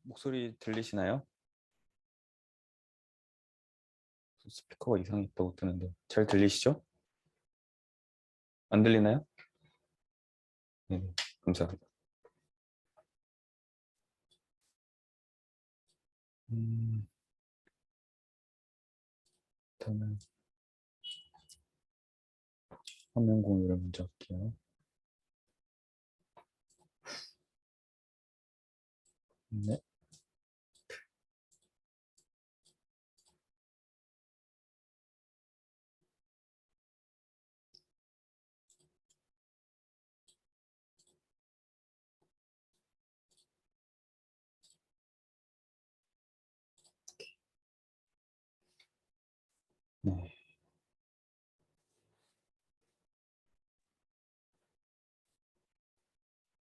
목소리 들리시나요? 스피커가 이상했다고 뜨는데 잘 들리시죠? 안 들리나요? 네, 감사합니다. 일단은 화면 공유를 먼저 할게요. 네. 네.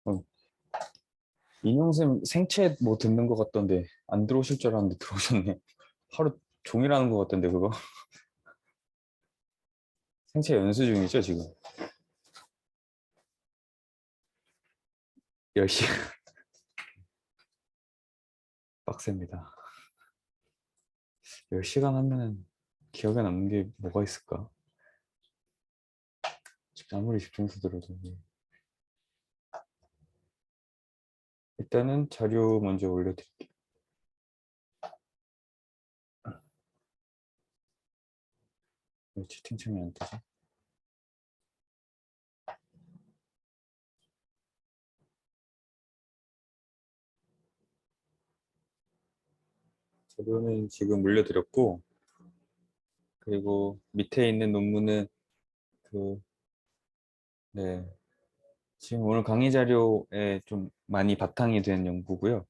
어, 인용쌤 생채 뭐 듣는 것 같던데 안 들어오실 줄 알았는데 들어오셨네. 하루 종일 하는 것 같던데 그거. 생채 연수 중이죠 지금? 10시 빡셉니다. 10시간 하면 기억에 남는 게 뭐가 있을까? 아무리 집중해서 들어도. 일단은 자료 먼저 올려드릴게요. 왜 채팅창이 안 뜨지? 자료는 지금 올려드렸고, 그리고 밑에 있는 논문은 그, 네, 지금 오늘 강의 자료에 좀 많이 바탕이 된 연구고요.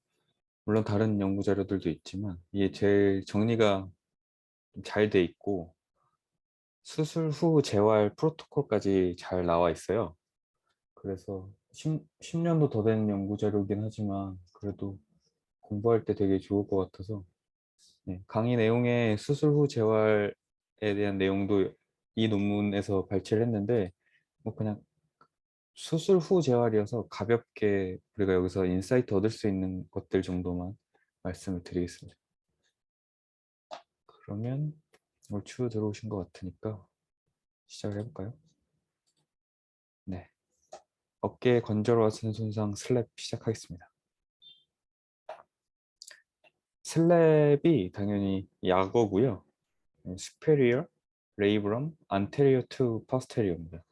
물론 다른 연구 자료들도 있지만 이게 제일 정리가 잘 돼 있고 수술 후 재활 프로토콜까지 잘 나와 있어요. 그래서 10년도 더 된 연구 자료이긴 하지만 그래도 공부할 때 되게 좋을 것 같아서, 네, 강의 내용에 수술 후 재활에 대한 내용도 이 논문에서 발췌를 했는데 뭐 그냥 수술 후 재활이어서 가볍게 우리가 여기서 인사이트 얻을 수 있는 것들 정도만 말씀을 드리겠습니다. 그러면 얼추 들어오신 것 같으니까 시작을 해볼까요? 네, 어깨 건조로워진 손상 슬랩 시작하겠습니다. 슬랩이 당연히 약어고요. superior, labrum, anterior to posterior입니다.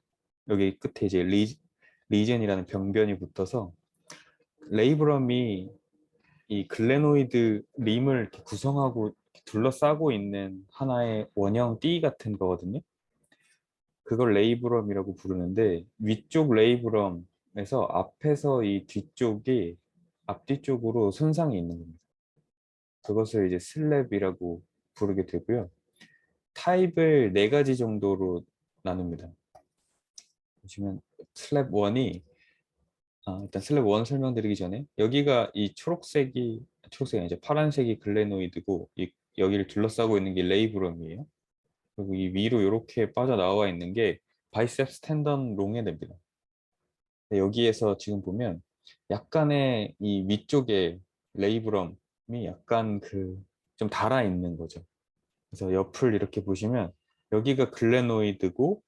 여기 끝에 이제 리젠이라는 병변이 붙어서 레이브럼이 이 글레노이드 림을 이렇게 구성하고 둘러싸고 있는 하나의 원형 띠 같은 거거든요. 그걸 레이브럼이라고 부르는데 위쪽 레이브럼에서 앞에서 이 뒤쪽이 앞뒤쪽으로 손상이 있는 겁니다. 그것을 이제 슬랩이라고 부르게 되고요. 타입을 네 가지 정도로 나눕니다. 보시면 슬랩 1이 일단 슬랩 1 설명드리기 전에 여기가 이 초록색이 이제 파란색이 글레노이드고 여기를 둘러싸고 있는 게 레이브럼이에요. 그리고 이 위로 이렇게 빠져나와 있는 게 바이셉스 텐던 롱헤드입니다. 여기에서 지금 보면 약간의 이 위쪽에 레이브럼이 약간 그 좀 달아 있는 거죠. 그래서 옆을 이렇게 보시면 여기가 글레노이드고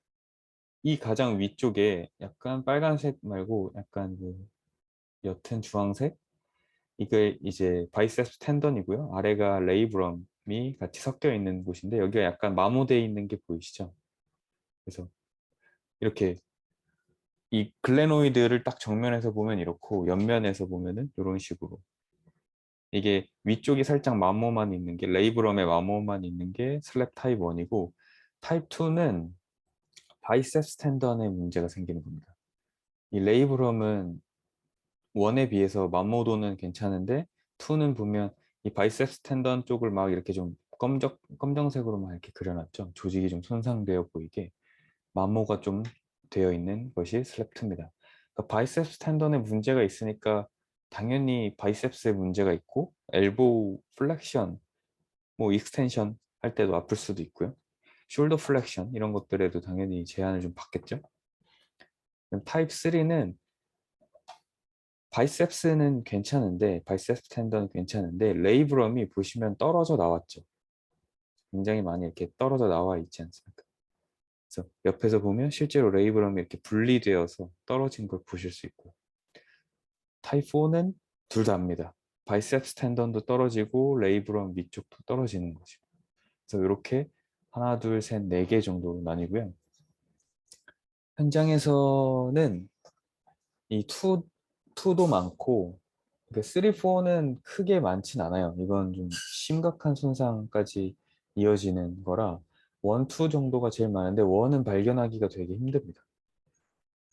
이 가장 위쪽에 약간 빨간색 말고 약간 그 옅은 주황색, 이게 이제 바이셉스 텐던이고요. 아래가 레이브럼이 같이 섞여 있는 곳인데 여기가 약간 마모되어 있는 게 보이시죠? 그래서 이렇게 이 글레노이드를 딱 정면에서 보면 이렇고 옆면에서 보면은 이런 식으로, 이게 위쪽이 살짝 마모만 있는 게 레이브럼의 마모만 있는 게 슬랩 타입 1이고 타입 2는 바이셉스 텐던에 문제가 생기는 겁니다. 이 레이브럼은 1에 비해서 마모도는 괜찮은데 2는 보면 이 바이셉스 텐던 쪽을 막 이렇게 좀 검정색으로 막 이렇게 그려놨죠. 조직이 좀 손상되어 보이게 마모가 좀 되어 있는 것이 슬랩2입니다. 그러니까 바이셉스 텐던에 문제가 있으니까 당연히 바이셉스에 문제가 있고 엘보우 플렉션, 뭐 익스텐션 할 때도 아플 수도 있고요. 숄더 플렉션 이런 것들에도 당연히 제한을 좀 받겠죠. 타입 3는 바이셉스는 괜찮은데 바이셉스 텐더는 괜찮은데 레이브럼이 보시면 떨어져 나왔죠. 굉장히 많이 이렇게 떨어져 나와 있지 않습니까? 그래서 옆에서 보면 실제로 레이브럼이 이렇게 분리되어서 떨어진 걸 보실 수 있고 타입 4는 둘 다입니다. 바이셉스 텐던도 떨어지고 레이브럼 위쪽도 떨어지는 거죠. 그래서 이렇게 하나, 둘, 셋, 네 개 정도로 나뉘고요. 현장에서는 이 2도 많고 3, 4는 크게 많진 않아요. 이건 좀 심각한 손상까지 이어지는 거라 1, 2 정도가 제일 많은데 1은 발견하기가 되게 힘듭니다.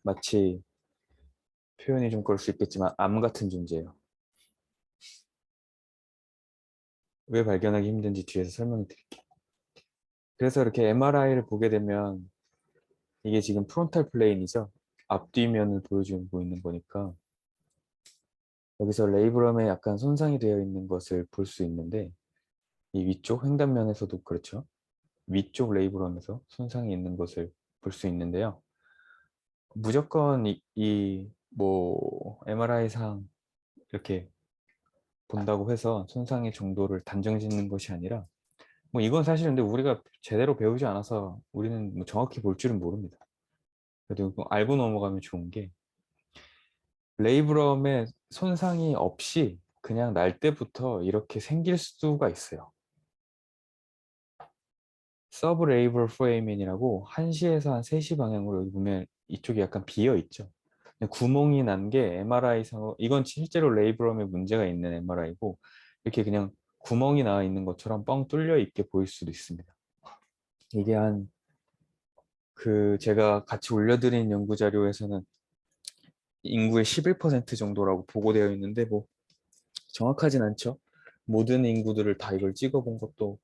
마치 표현이 좀 그럴 수 있겠지만 암 같은 존재예요. 왜 발견하기 힘든지 뒤에서 설명을 드릴게요. 그래서 이렇게 MRI를 보게 되면 이게 지금 프론탈 플레인이죠. 앞뒤면을 보여주고 있는 거니까 여기서 레이브럼에 약간 손상이 되어 있는 것을 볼 수 있는데 이 위쪽 횡단면에서도 그렇죠. 위쪽 레이브럼에서 손상이 있는 것을 볼 수 있는데요. 무조건 뭐 MRI상 이렇게 본다고 해서 손상의 정도를 단정 짓는 것이 아니라 뭐 이건 사실 근데 우리가 제대로 배우지 않아서 우리는 뭐 정확히 볼 줄은 모릅니다. 그래도 알고 넘어가면 좋은 게 레이브럼에 손상이 없이 그냥 날 때부터 이렇게 생길 수가 있어요. 서브 레이블 프레이밍이라고 1시에서 한 3시 방향으로 여기 보면 이쪽이 약간 비어 있죠. 구멍이 난 게 MRI상 이건 실제로 레이브럼에 문제가 있는 MRI고 이렇게 그냥 구멍이 나 있는 것처럼 뻥 뚫려 있게 보일 수도 있습니다. 이게 한 제가 같이 올려드린 연구 자료에서는 인구의 11% 정도라고 보고되어 있는데 뭐 정확하진 않죠. 모든 인구들을 다 이걸 찍어본 것도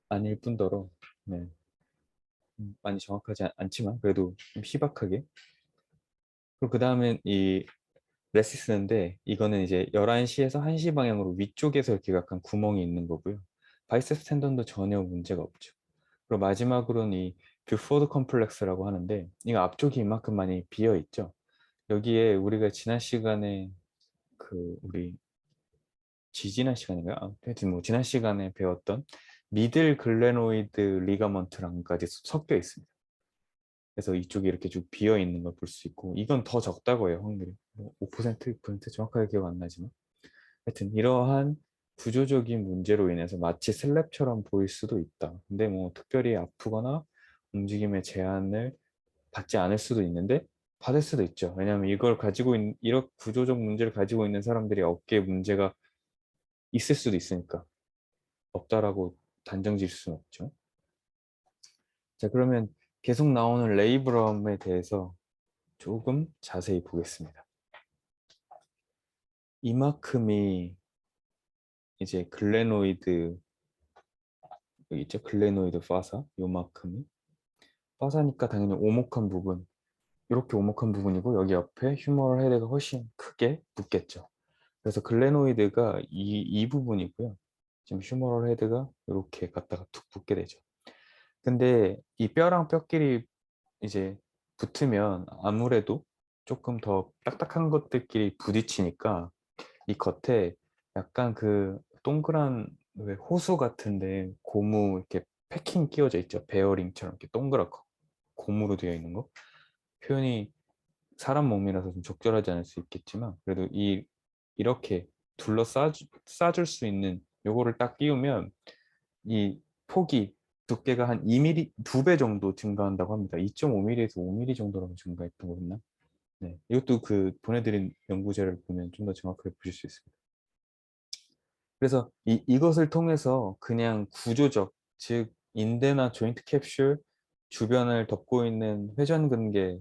아닐 뿐더러 네. 많이 정확하지 않지만 그래도 좀 희박하게 그리고 그 다음엔 이 레시스인데 이거는 이제 11시에서 1시 방향으로 위쪽에서 이렇게 약간 구멍이 있는 거고요. 바이셉 텐던도 전혀 문제가 없죠. 그리고 마지막으로는 이 뷰포드 컴플렉스라고 하는데 이거 앞쪽이 이만큼 많이 비어 있죠. 여기에 우리가 지난 시간에 우리 지지난 시간인가요? 하여튼 뭐 지난 시간에 배웠던 미들 글레노이드 리가먼트랑까지 섞여 있습니다. 그래서 이쪽이 이렇게 쭉 비어 있는 걸 볼 수 있고 이건 더 적다고 해요. 확률이 뭐 5%, 6% 정확하게 기억 안 나지만 하여튼 이러한 구조적인 문제로 인해서 마치 슬랩처럼 보일 수도 있다. 근데 뭐 특별히 아프거나 움직임의 제한을 받지 않을 수도 있는데 받을 수도 있죠. 왜냐하면 이걸 가지고 있는 이런 구조적 문제를 가지고 있는 사람들이 어깨에 문제가 있을 수도 있으니까 없다라고 단정 지을 수는 없죠. 자, 그러면 계속 나오는 레이브럼에 대해서 조금 자세히 보겠습니다. 이만큼이 이제 글레노이드 여기 있죠? 글레노이드 파사 요만큼이 파사니까 당연히 오목한 부분 이렇게 오목한 부분이고 여기 옆에 휴머럴 헤드가 훨씬 크게 붙겠죠. 그래서 글레노이드가 이 부분이고요. 지금 휴머럴 헤드가 이렇게 갖다가 툭 붙게 되죠. 근데 이 뼈랑 뼈끼리 이제 붙으면 아무래도 조금 더 딱딱한 것들끼리 부딪히니까 이 겉에 약간 동그란 왜 호수 같은데 고무 이렇게 패킹 끼워져 있죠. 베어링처럼 이렇게 동그랗고 고무로 되어 있는 거. 표현이 사람 몸이라서 좀 적절하지 않을 수 있겠지만 그래도 이렇게 싸줄 수 있는 요거를 딱 끼우면 이 폭이 두께가 한 2mm, 2배 정도 증가한다고 합니다. 2.5mm에서 5mm 정도라고 증가했던 거였나? 네. 이것도 보내드린 연구자를 보면 좀 더 정확하게 보실 수 있습니다. 그래서 이것을 통해서 그냥 구조적, 즉 인대나 조인트 캡슐 주변을 덮고 있는 회전근개,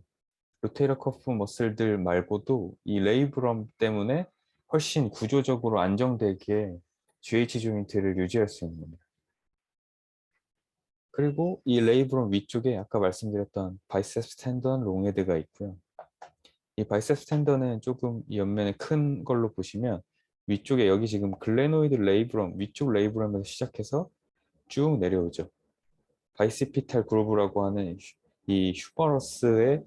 로테이터 커프 머슬들 말고도 이 레이브럼 때문에 훨씬 구조적으로 안정되게 GH 조인트를 유지할 수 있는 겁니다. 그리고 이 레이브럼 위쪽에 아까 말씀드렸던 바이셉스 텐던 롱헤드가 있고요. 이 바이셉스 텐던은 조금 이 옆면에 큰 걸로 보시면 위쪽에 여기 지금 글레노이드 레이브럼 위쪽 레이브럼에서 시작해서 쭉 내려오죠. 바이시피탈 그루브라고 하는 이 휴머러스의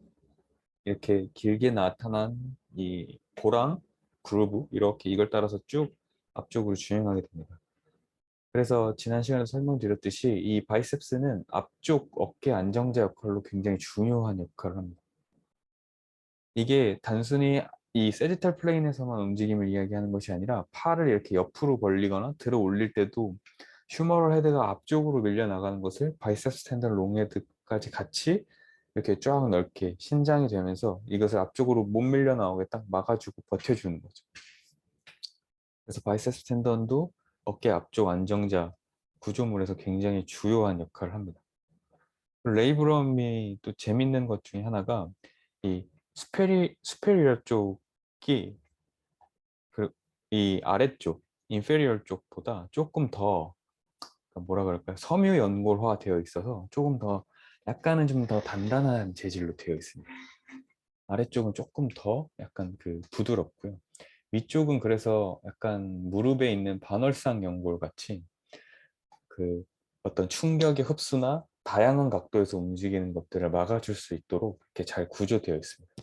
이렇게 길게 나타난 이 보랑 그루브 이렇게 이걸 따라서 쭉 앞쪽으로 진행하게 됩니다. 그래서 지난 시간에 설명드렸듯이 이 바이셉스는 앞쪽 어깨 안정자 역할로 굉장히 중요한 역할을 합니다. 이게 단순히 이 세지탈 플레인에서만 움직임을 이야기하는 것이 아니라 팔을 이렇게 옆으로 벌리거나 들어 올릴 때도 휴머럴 헤드가 앞쪽으로 밀려 나가는 것을 바이셉스 텐더 롱헤드까지 같이 이렇게 쫙 넓게 신장이 되면서 이것을 앞쪽으로 못 밀려 나오게 딱 막아주고 버텨주는 거죠. 그래서 바이셉스 텐던도 어깨 앞쪽 안정자 구조물에서 굉장히 주요한 역할을 합니다. 레이브럼이 또 재밌는 것 중에 하나가 이 스페리얼 쪽이 이 아래쪽 인페리얼 쪽보다 조금 더 뭐라 그럴까요? 섬유 연골화 되어 있어서 조금 더 약간은 좀 더 단단한 재질로 되어 있습니다. 아래쪽은 조금 더 약간 그 부드럽고요. 위쪽은 그래서 약간 무릎에 있는 반월상 연골 같이 그 어떤 충격의 흡수나 다양한 각도에서 움직이는 것들을 막아줄 수 있도록 이렇게 잘 구조되어 있습니다.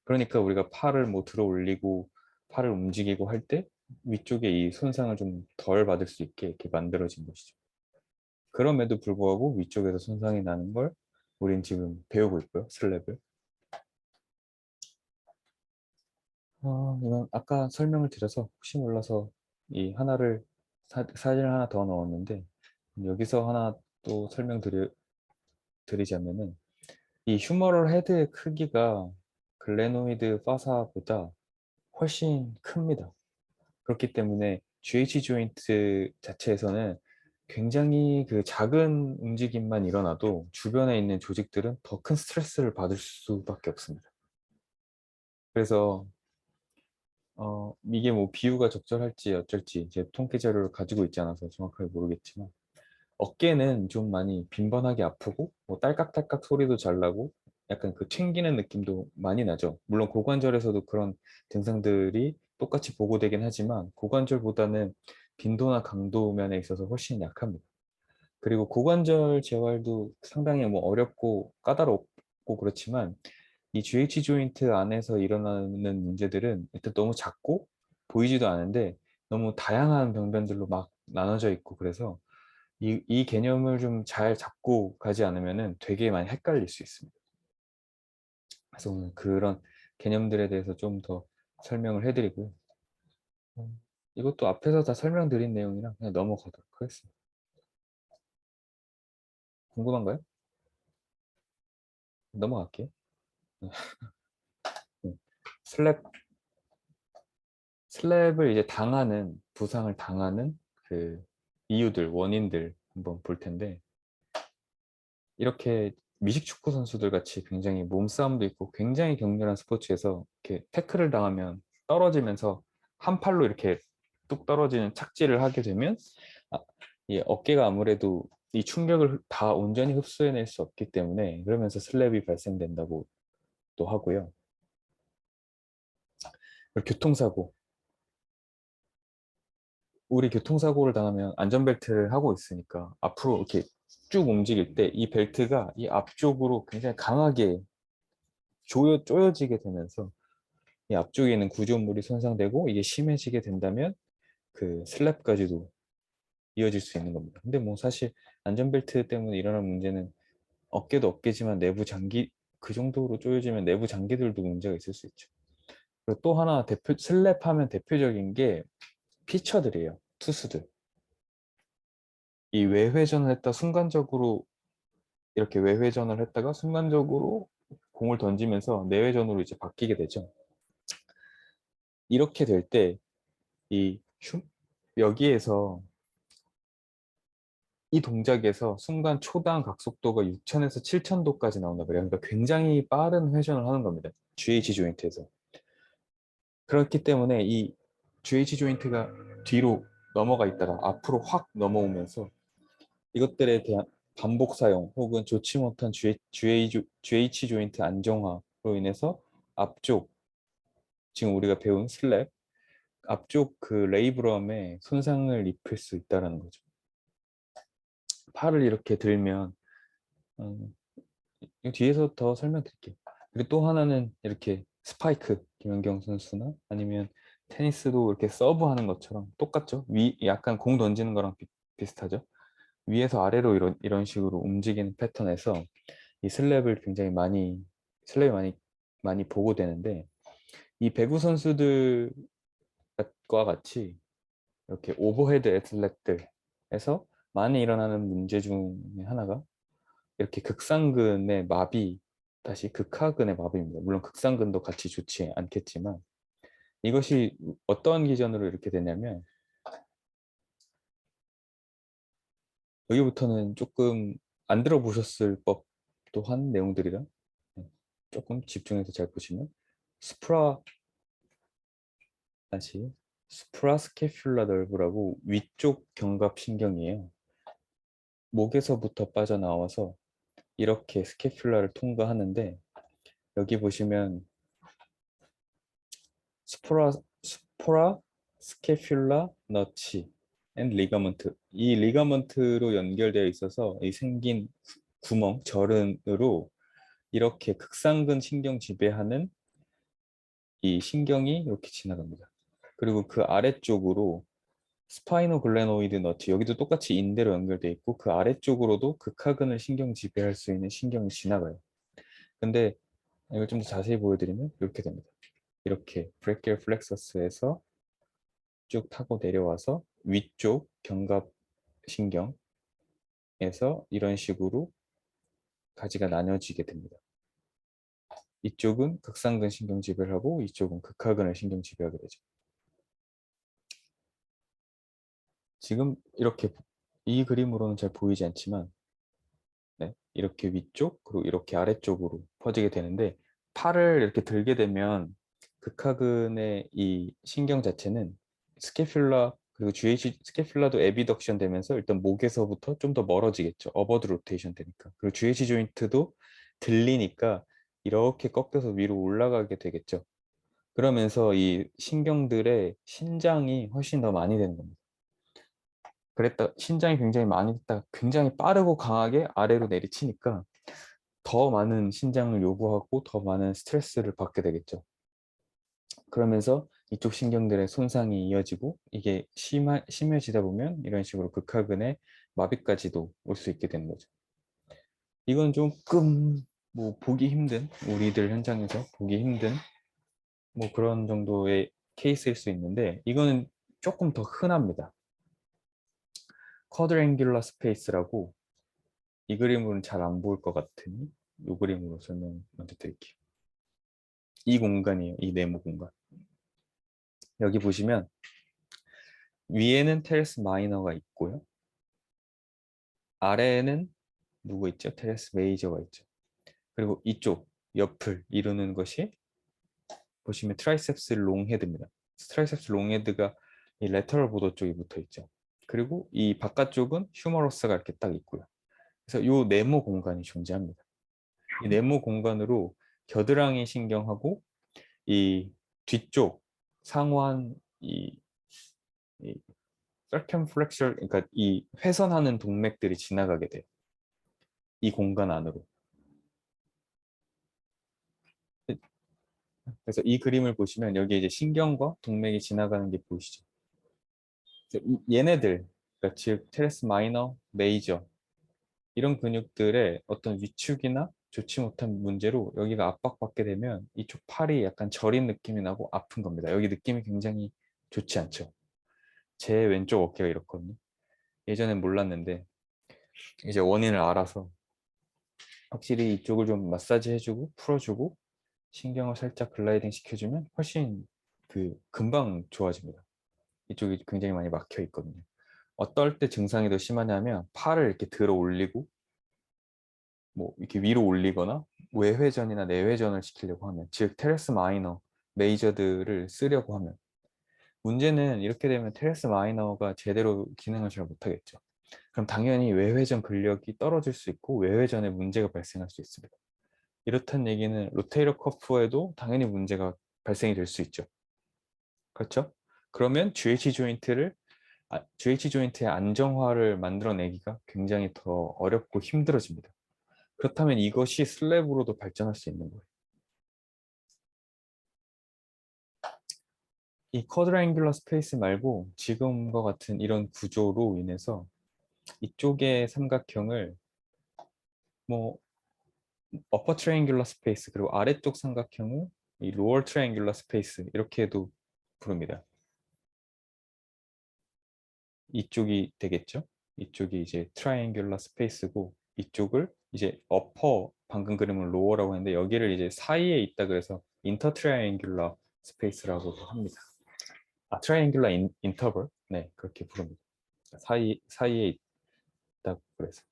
그러니까 우리가 팔을 뭐 들어 올리고 팔을 움직이고 할 때 위쪽에 이 손상을 좀 덜 받을 수 있게 이렇게 만들어진 것이죠. 그럼에도 불구하고 위쪽에서 손상이 나는 걸 우린 지금 배우고 있고요, 슬랩을. 이건 아까 설명을 드려서 혹시 몰라서 이 하나를 사진을 하나 더 넣었는데 여기서 하나 또 드리자면은 이 휴머럴 헤드의 크기가 글레노이드 파사보다 훨씬 큽니다. 그렇기 때문에 GH 조인트 자체에서는 굉장히 그 작은 움직임만 일어나도 주변에 있는 조직들은 더 큰 스트레스를 받을 수밖에 없습니다. 그래서 이게 뭐 비유가 적절할지 어쩔지 제 통계 자료를 가지고 있지 않아서 정확하게 모르겠지만 어깨는 좀 많이 빈번하게 아프고 뭐 딸깍딸깍 소리도 잘 나고 약간 그 튕기는 느낌도 많이 나죠. 물론 고관절에서도 그런 증상들이 똑같이 보고되긴 하지만 고관절보다는 빈도나 강도 면에 있어서 훨씬 약합니다. 그리고 고관절 재활도 상당히 뭐 어렵고 까다롭고 그렇지만 이 GH 조인트 안에서 일어나는 문제들은 일단 너무 작고 보이지도 않은데 너무 다양한 병변들로 막 나눠져 있고 그래서 이 개념을 좀 잘 잡고 가지 않으면은 되게 많이 헷갈릴 수 있습니다. 그래서 오늘 그런 개념들에 대해서 좀 더 설명을 해드리고요. 이것도 앞에서 다 설명드린 내용이라 그냥 넘어가도록 하겠습니다. 궁금한가요? 넘어갈게요. 네. 슬랩, 슬랩을 이제 당하는, 부상을 당하는 그 이유들, 원인들 한번 볼 텐데, 이렇게 미식축구 선수들 같이 굉장히 몸싸움도 있고 굉장히 격렬한 스포츠에서 이렇게 태클을 당하면 떨어지면서 한 팔로 이렇게 뚝 떨어지는 착지를 하게 되면 아, 이 어깨가 아무래도 이 충격을 다 온전히 흡수해낼 수 없기 때문에 그러면서 슬랩이 발생된다고 또 하고요. 그리고 교통사고. 우리 교통사고를 당하면 안전벨트를 하고 있으니까 앞으로 이렇게 쭉 움직일 때 이 벨트가 이 앞쪽으로 굉장히 강하게 조여지게 되면서 이 앞쪽에 있는 구조물이 손상되고 이게 심해지게 된다면 그 슬랩까지도 이어질 수 있는 겁니다. 근데 뭐 사실 안전벨트 때문에 일어나는 문제는 어깨도 어깨지만 내부 장기 그 정도로 조여지면 내부 장기들도 문제가 있을 수 있죠. 그리고 또 하나 슬랩하면 대표적인 게 피처들이에요. 투수들. 이 외회전을 했다 순간적으로 이렇게 외회전을 했다가 순간적으로 공을 던지면서 내회전으로 이제 바뀌게 되죠. 이렇게 될 때 이 여기에서 이 동작에서 순간 초당 각속도가 6,000에서 7,000도까지 나온다 그래요. 그러니까 굉장히 빠른 회전을 하는 겁니다. GH 조인트에서. 그렇기 때문에 이 GH 조인트가 뒤로 넘어가 있다가 앞으로 확 넘어오면서 이것들에 대한 반복 사용 혹은 좋지 못한 GH 조인트 안정화로 인해서 앞쪽 지금 우리가 배운 슬랩 앞쪽 그 레이브럼에 손상을 입힐 수 있다는 거죠. 팔을 이렇게 들면 이 뒤에서 더 설명드릴게요. 그리고 또 하나는 이렇게 스파이크, 김연경 선수나 아니면 테니스도 이렇게 서브하는 것처럼 똑같죠? 약간 공 던지는 거랑 비슷하죠? 위에서 아래로 이런 식으로 움직이는 패턴에서 이 슬랩이 많이 보고되는데, 이 배구 선수들과 같이 이렇게 오버헤드 애슬렛들에서 많이 일어나는 문제 중에 하나가 이렇게 극상근의 마비, 다시 극하근의 마비입니다. 물론 극상근도 같이 좋지 않겠지만, 이것이 어떤 기전으로 이렇게 되냐면, 여기부터는 조금 안 들어보셨을 법도 한 내용들이라, 네, 조금 집중해서 잘 보시면, 스프라 다시 스프라스케퓰라 nerve라고 위쪽 견갑 신경이에요. 목에서부터 빠져나와서 이렇게 스케퓰라를 통과하는데, 여기 보시면 스포라 스케퓰라 너치 앤 리가먼트, 이 리가먼트로 연결되어 있어서 이 생긴 구멍 절은으로 이렇게 극상근 신경 지배하는 이 신경이 이렇게 지나갑니다. 그리고 그 아래쪽으로 스파이노글레노이드 너치, 여기도 똑같이 인대로 연결되어 있고 그 아래쪽으로도 극하근을 신경 지배할 수 있는 신경이 지나가요. 근데 이걸 좀 더 자세히 보여드리면 이렇게 됩니다. 이렇게 브레키얼 플렉서스에서 쭉 타고 내려와서 위쪽 견갑 신경에서 이런 식으로 가지가 나눠지게 됩니다. 이쪽은 극상근 신경 지배를 하고 이쪽은 극하근을 신경 지배하게 되죠. 지금 이렇게 이 그림으로는 잘 보이지 않지만, 네, 이렇게 위쪽 그리고 이렇게 아래쪽으로 퍼지게 되는데, 팔을 이렇게 들게 되면 극하근의 이 신경 자체는 스케퓰라 그리고 GH 스케퓰라도 에비덕션 되면서 일단 목에서부터 좀 더 멀어지겠죠. 어버드 로테이션 되니까. 그리고 GH 조인트도 들리니까 이렇게 꺾여서 위로 올라가게 되겠죠. 그러면서 이 신경들의 신장이 훨씬 더 많이 되는 겁니다. 신장이 굉장히 많이 됐다 굉장히 빠르고 강하게 아래로 내리치니까 더 많은 신장을 요구하고 더 많은 스트레스를 받게 되겠죠. 그러면서 이쪽 신경들의 손상이 이어지고 이게 심해지다 보면 이런 식으로 극하근의 마비까지도 올 수 있게 되는 거죠. 이건 조금 뭐 보기 힘든, 우리들 현장에서 보기 힘든 뭐 그런 정도의 케이스일 수 있는데, 이거는 조금 더 흔합니다. 쿼드랭귤러 스페이스라고, 이 그림으로는 잘 안 보일 것 같으니 이 그림으로 설명 먼저 드릴게요. 이 공간이에요. 이 네모 공간. 여기 보시면 위에는 테레스 마이너가 있고요. 아래에는 누구 있죠? 테레스 메이저가 있죠. 그리고 이쪽 옆을 이루는 것이 보시면 트라이셉스 롱헤드입니다. 트라이셉스 롱헤드가 이 레터럴 보더 쪽에 붙어 있죠. 그리고 이 바깥쪽은 휴머러스가 이렇게 딱 있고요. 그래서 이 네모 공간이 존재합니다. 이 네모 공간으로 겨드랑이 신경하고 이 뒤쪽 상완 이 circumflexor, 그러니까 이 회선하는 동맥들이 지나가게 돼요. 이 공간 안으로. 그래서 이 그림을 보시면 여기 이제 신경과 동맥이 지나가는 게 보이시죠? 얘네들, 그러니까 즉 테레스 마이너, 메이저 이런 근육들의 어떤 위축이나 좋지 못한 문제로 여기가 압박받게 되면 이쪽 팔이 약간 저린 느낌이 나고 아픈 겁니다. 여기 느낌이 굉장히 좋지 않죠. 제 왼쪽 어깨가 이렇거든요. 예전엔 몰랐는데 이제 원인을 알아서 확실히 이쪽을 좀 마사지 해주고 풀어주고 신경을 살짝 글라이딩 시켜주면 훨씬 금방 좋아집니다. 이쪽이 굉장히 많이 막혀 있거든요. 어떨 때 증상이 더 심하냐면 팔을 이렇게 들어 올리고 뭐 이렇게 위로 올리거나 외회전이나 내회전을 시키려고 하면, 즉 테레스 마이너, 메이저들을 쓰려고 하면, 문제는 이렇게 되면 테레스 마이너가 제대로 기능을 잘 못하겠죠. 그럼 당연히 외회전 근력이 떨어질 수 있고 외회전에 문제가 발생할 수 있습니다. 이렇다는 얘기는 로테이터 커프에도 당연히 문제가 발생이 될 수 있죠. 그렇죠? 그러면 GH 조인트를 GH 조인트의 안정화를 만들어내기가 굉장히 더 어렵고 힘들어집니다. 그렇다면 이것이 슬랩으로도 발전할 수 있는 거예요. 이 쿼드랑귤러 스페이스 말고 지금과 같은 이런 구조로 인해서 이쪽의 삼각형을 뭐 어퍼 트라이앵귤러 스페이스 그리고 아래쪽 삼각형을 이 로어 트라이앵귤러 스페이스 이렇게도 부릅니다. 이쪽이 되겠죠? 이쪽이 이제 트라이앵귤러 스페이스고 이쪽을 이제 어퍼 방금 그림은 로어라고 했는데 여기를 이제 사이에 있다 그래서 인터 트라이앵귤러 스페이스라고도 합니다. 트라이앵귤러 인터벌 네 그렇게 부릅니다. 사이에 있다고 그래서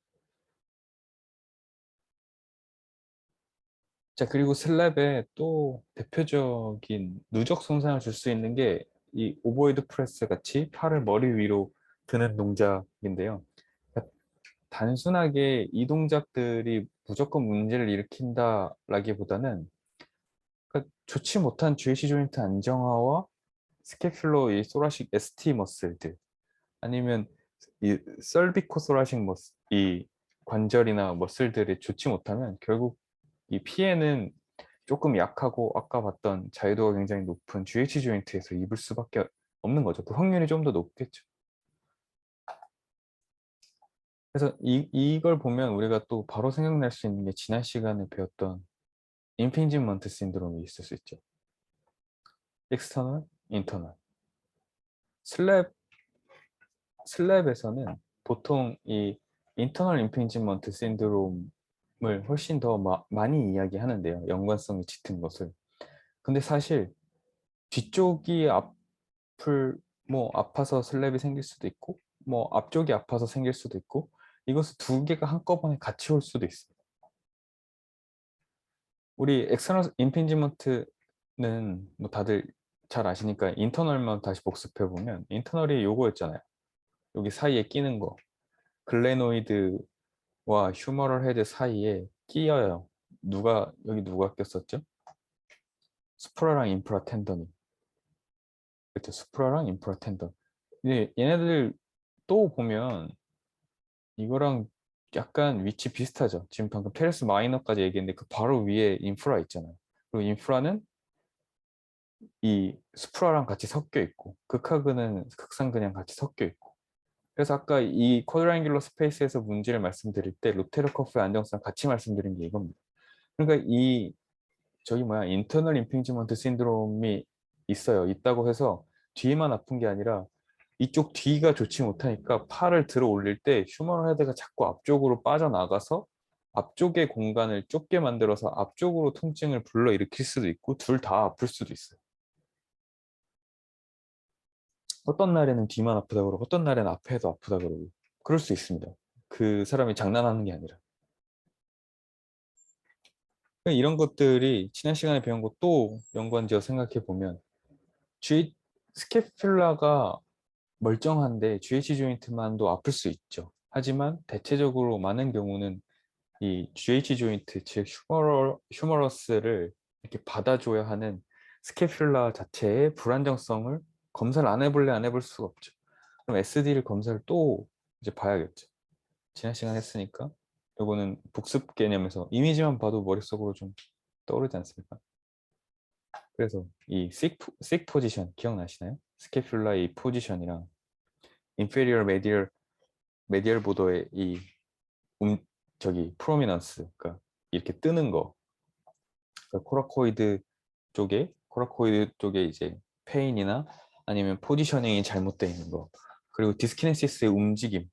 자 그리고 슬랩에 또 대표적인 누적 손상을 줄 수 있는 게 이 오버헤드 프레스 같이 팔을 머리 위로 드는 동작인데요. 그러니까 단순하게 이 동작들이 무조건 문제를 일으킨다라기보다는 그러니까 좋지 못한 GH 조인트 안정화와 스캐퓰러 이 소라식 ST 머슬들 아니면 이 설비코 소라식 머슬 이 관절이나 머슬들이 좋지 못하면 결국 이 피해는 조금 약하고 아까 봤던 자유도가 굉장히 높은 GH 조인트에서 입을 수밖에 없는 거죠. 그 확률이 좀 더 높겠죠. 그래서 이걸 보면 우리가 또 바로 생각날 수 있는 게 지난 시간에 배웠던 임핑지먼트 신드롬이 있을 수 있죠. 익스터널, 인터널. 슬랩, 슬랩에서는 보통 이 인터널 임핑지먼트 신드롬을 훨씬 더 많이 이야기하는데요. 연관성이 짙은 것을. 근데 사실 뒤쪽이 뭐 아파서 슬랩이 생길 수도 있고 뭐 앞쪽이 아파서 생길 수도 있고 이것을 두 개가 한꺼번에 같이 올 수도 있어요. 우리 엑스터널 임핑지먼트는 뭐 다들 잘 아시니까 인터널만 다시 복습해 보면 인터널이 요거였잖아요. 여기 사이에 끼는 거. 글레노이드와 휴머럴 헤드 사이에 끼어요. 여기 누가 꼈었죠? 스프라랑 인프라 텐던이. 그렇죠. 스프라랑 인프라 텐던. 근데 얘네들 또 보면 이거랑 약간 위치 비슷하죠. 지금 방금 테레스 마이너까지 얘기했는데 그 바로 위에 인프라 있잖아요. 그리고 인프라는 이 스프라랑 같이 섞여 있고 극하근은 극상근이랑 같이 섞여 있고 그래서 아까 이 쿼드랑귤러 스페이스에서 문제를 말씀드릴 때 로테러 커프의 안정성 같이 말씀드린 게 이겁니다. 그러니까 이 저기 뭐야 인터널 임핑지먼트 신드롬이 있다고 해서 뒤에만 아픈 게 아니라 이쪽 뒤가 좋지 못하니까 팔을 들어 올릴 때 휴머럴 헤드가 자꾸 앞쪽으로 빠져나가서 앞쪽의 공간을 좁게 만들어서 앞쪽으로 통증을 불러일으킬 수도 있고 둘 다 아플 수도 있어요. 어떤 날에는 뒤만 아프다 그러고 어떤 날에는 앞에도 아프다 그러고 그럴 수 있습니다. 그 사람이 장난하는 게 아니라. 그러니까 이런 것들이 지난 시간에 배운 거 또 연관지어 생각해 보면 G 스캐퓰라가 멀쩡한데 GH 조인트만도 아플 수 있죠. 하지만 대체적으로 많은 경우는 이 GH 조인트 즉 휴머러스를 이렇게 받아줘야 하는 스캐퓰라 자체의 불안정성을 검사를 안 해볼래 안 해볼 수가 없죠. 그럼 SD를 검사를 또 이제 봐야겠죠. 지난 시간 했으니까 이거는 복습 개념에서 이미지만 봐도 머릿속으로 좀 떠오르지 않습니까? 그래서 이 sick 포지션 기억나시나요? 스캐퓰라 이 포지션이랑 inferior medial 보더의 이 음, 저기 프로미넌스 그러니까 이렇게 뜨는 거 그러니까 코라코이드 쪽에 이제 페인이나 아니면 포지셔닝이 잘못되어 있는 거 그리고 디스키네시스의 움직임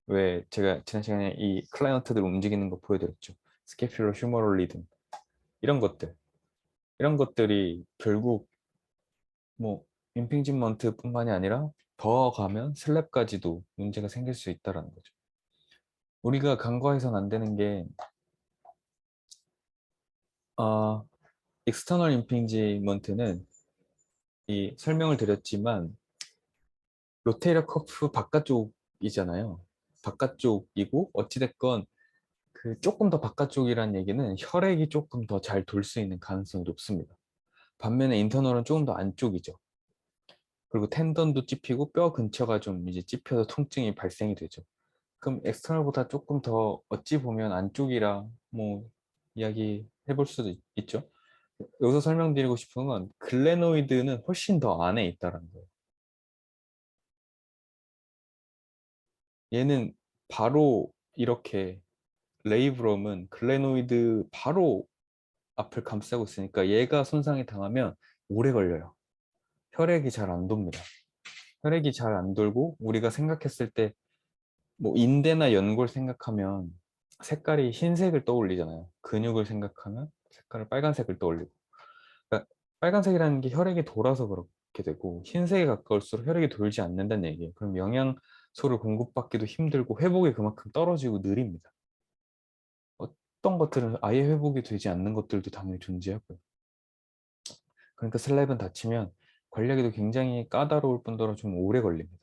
왜 제가 지난 시간에 이 클라이언트들 움직이는 거 보여드렸죠. 스캐퓰러 휴머럴 리듬 이런 것들이 결국 뭐 임핑지먼트뿐만이 아니라 더 가면 슬랩까지도 문제가 생길 수 있다는 거죠. 우리가 간과해서는 안 되는 게 어, 익스터널 임핑지먼트는 이 설명을 드렸지만 로테이터 커프 바깥쪽이잖아요. 바깥쪽이고 어찌됐건 그 조금 더 바깥쪽이라는 얘기는 혈액이 조금 더 잘 돌 수 있는 가능성이 높습니다. 반면에 인터널은 조금 더 안쪽이죠. 그리고 텐던도 찝히고 뼈 근처가 좀 이제 찝혀서 통증이 발생이 되죠. 그럼 엑스터널보다 조금 더 어찌 보면 안쪽이라 뭐 이야기 해볼 수도 있죠. 여기서 설명드리고 싶은 건 글레노이드는 훨씬 더 안에 있다는 거예요. 얘는 바로 이렇게 레이브럼은 글레노이드 바로 앞을 감싸고 있으니까 얘가 손상이 당하면 오래 걸려요. 혈액이 잘 안 돕니다. 혈액이 잘 안 돌고 우리가 생각했을 때 뭐 인대나 연골 생각하면 색깔이 흰색을 떠올리잖아요. 근육을 생각하면 색깔을 빨간색을 떠올리고. 그러니까 빨간색이라는 게 혈액이 돌아서 그렇게 되고 흰색에 가까울수록 혈액이 돌지 않는다는 얘기예요. 그럼 영양소를 공급받기도 힘들고 회복이 그만큼 떨어지고 느립니다. 어떤 것들은 아예 회복이 되지 않는 것들도 당연히 존재하고요. 그러니까 슬랩은 다치면 관리하기도 굉장히 까다로울 뿐더러 좀 오래 걸립니다.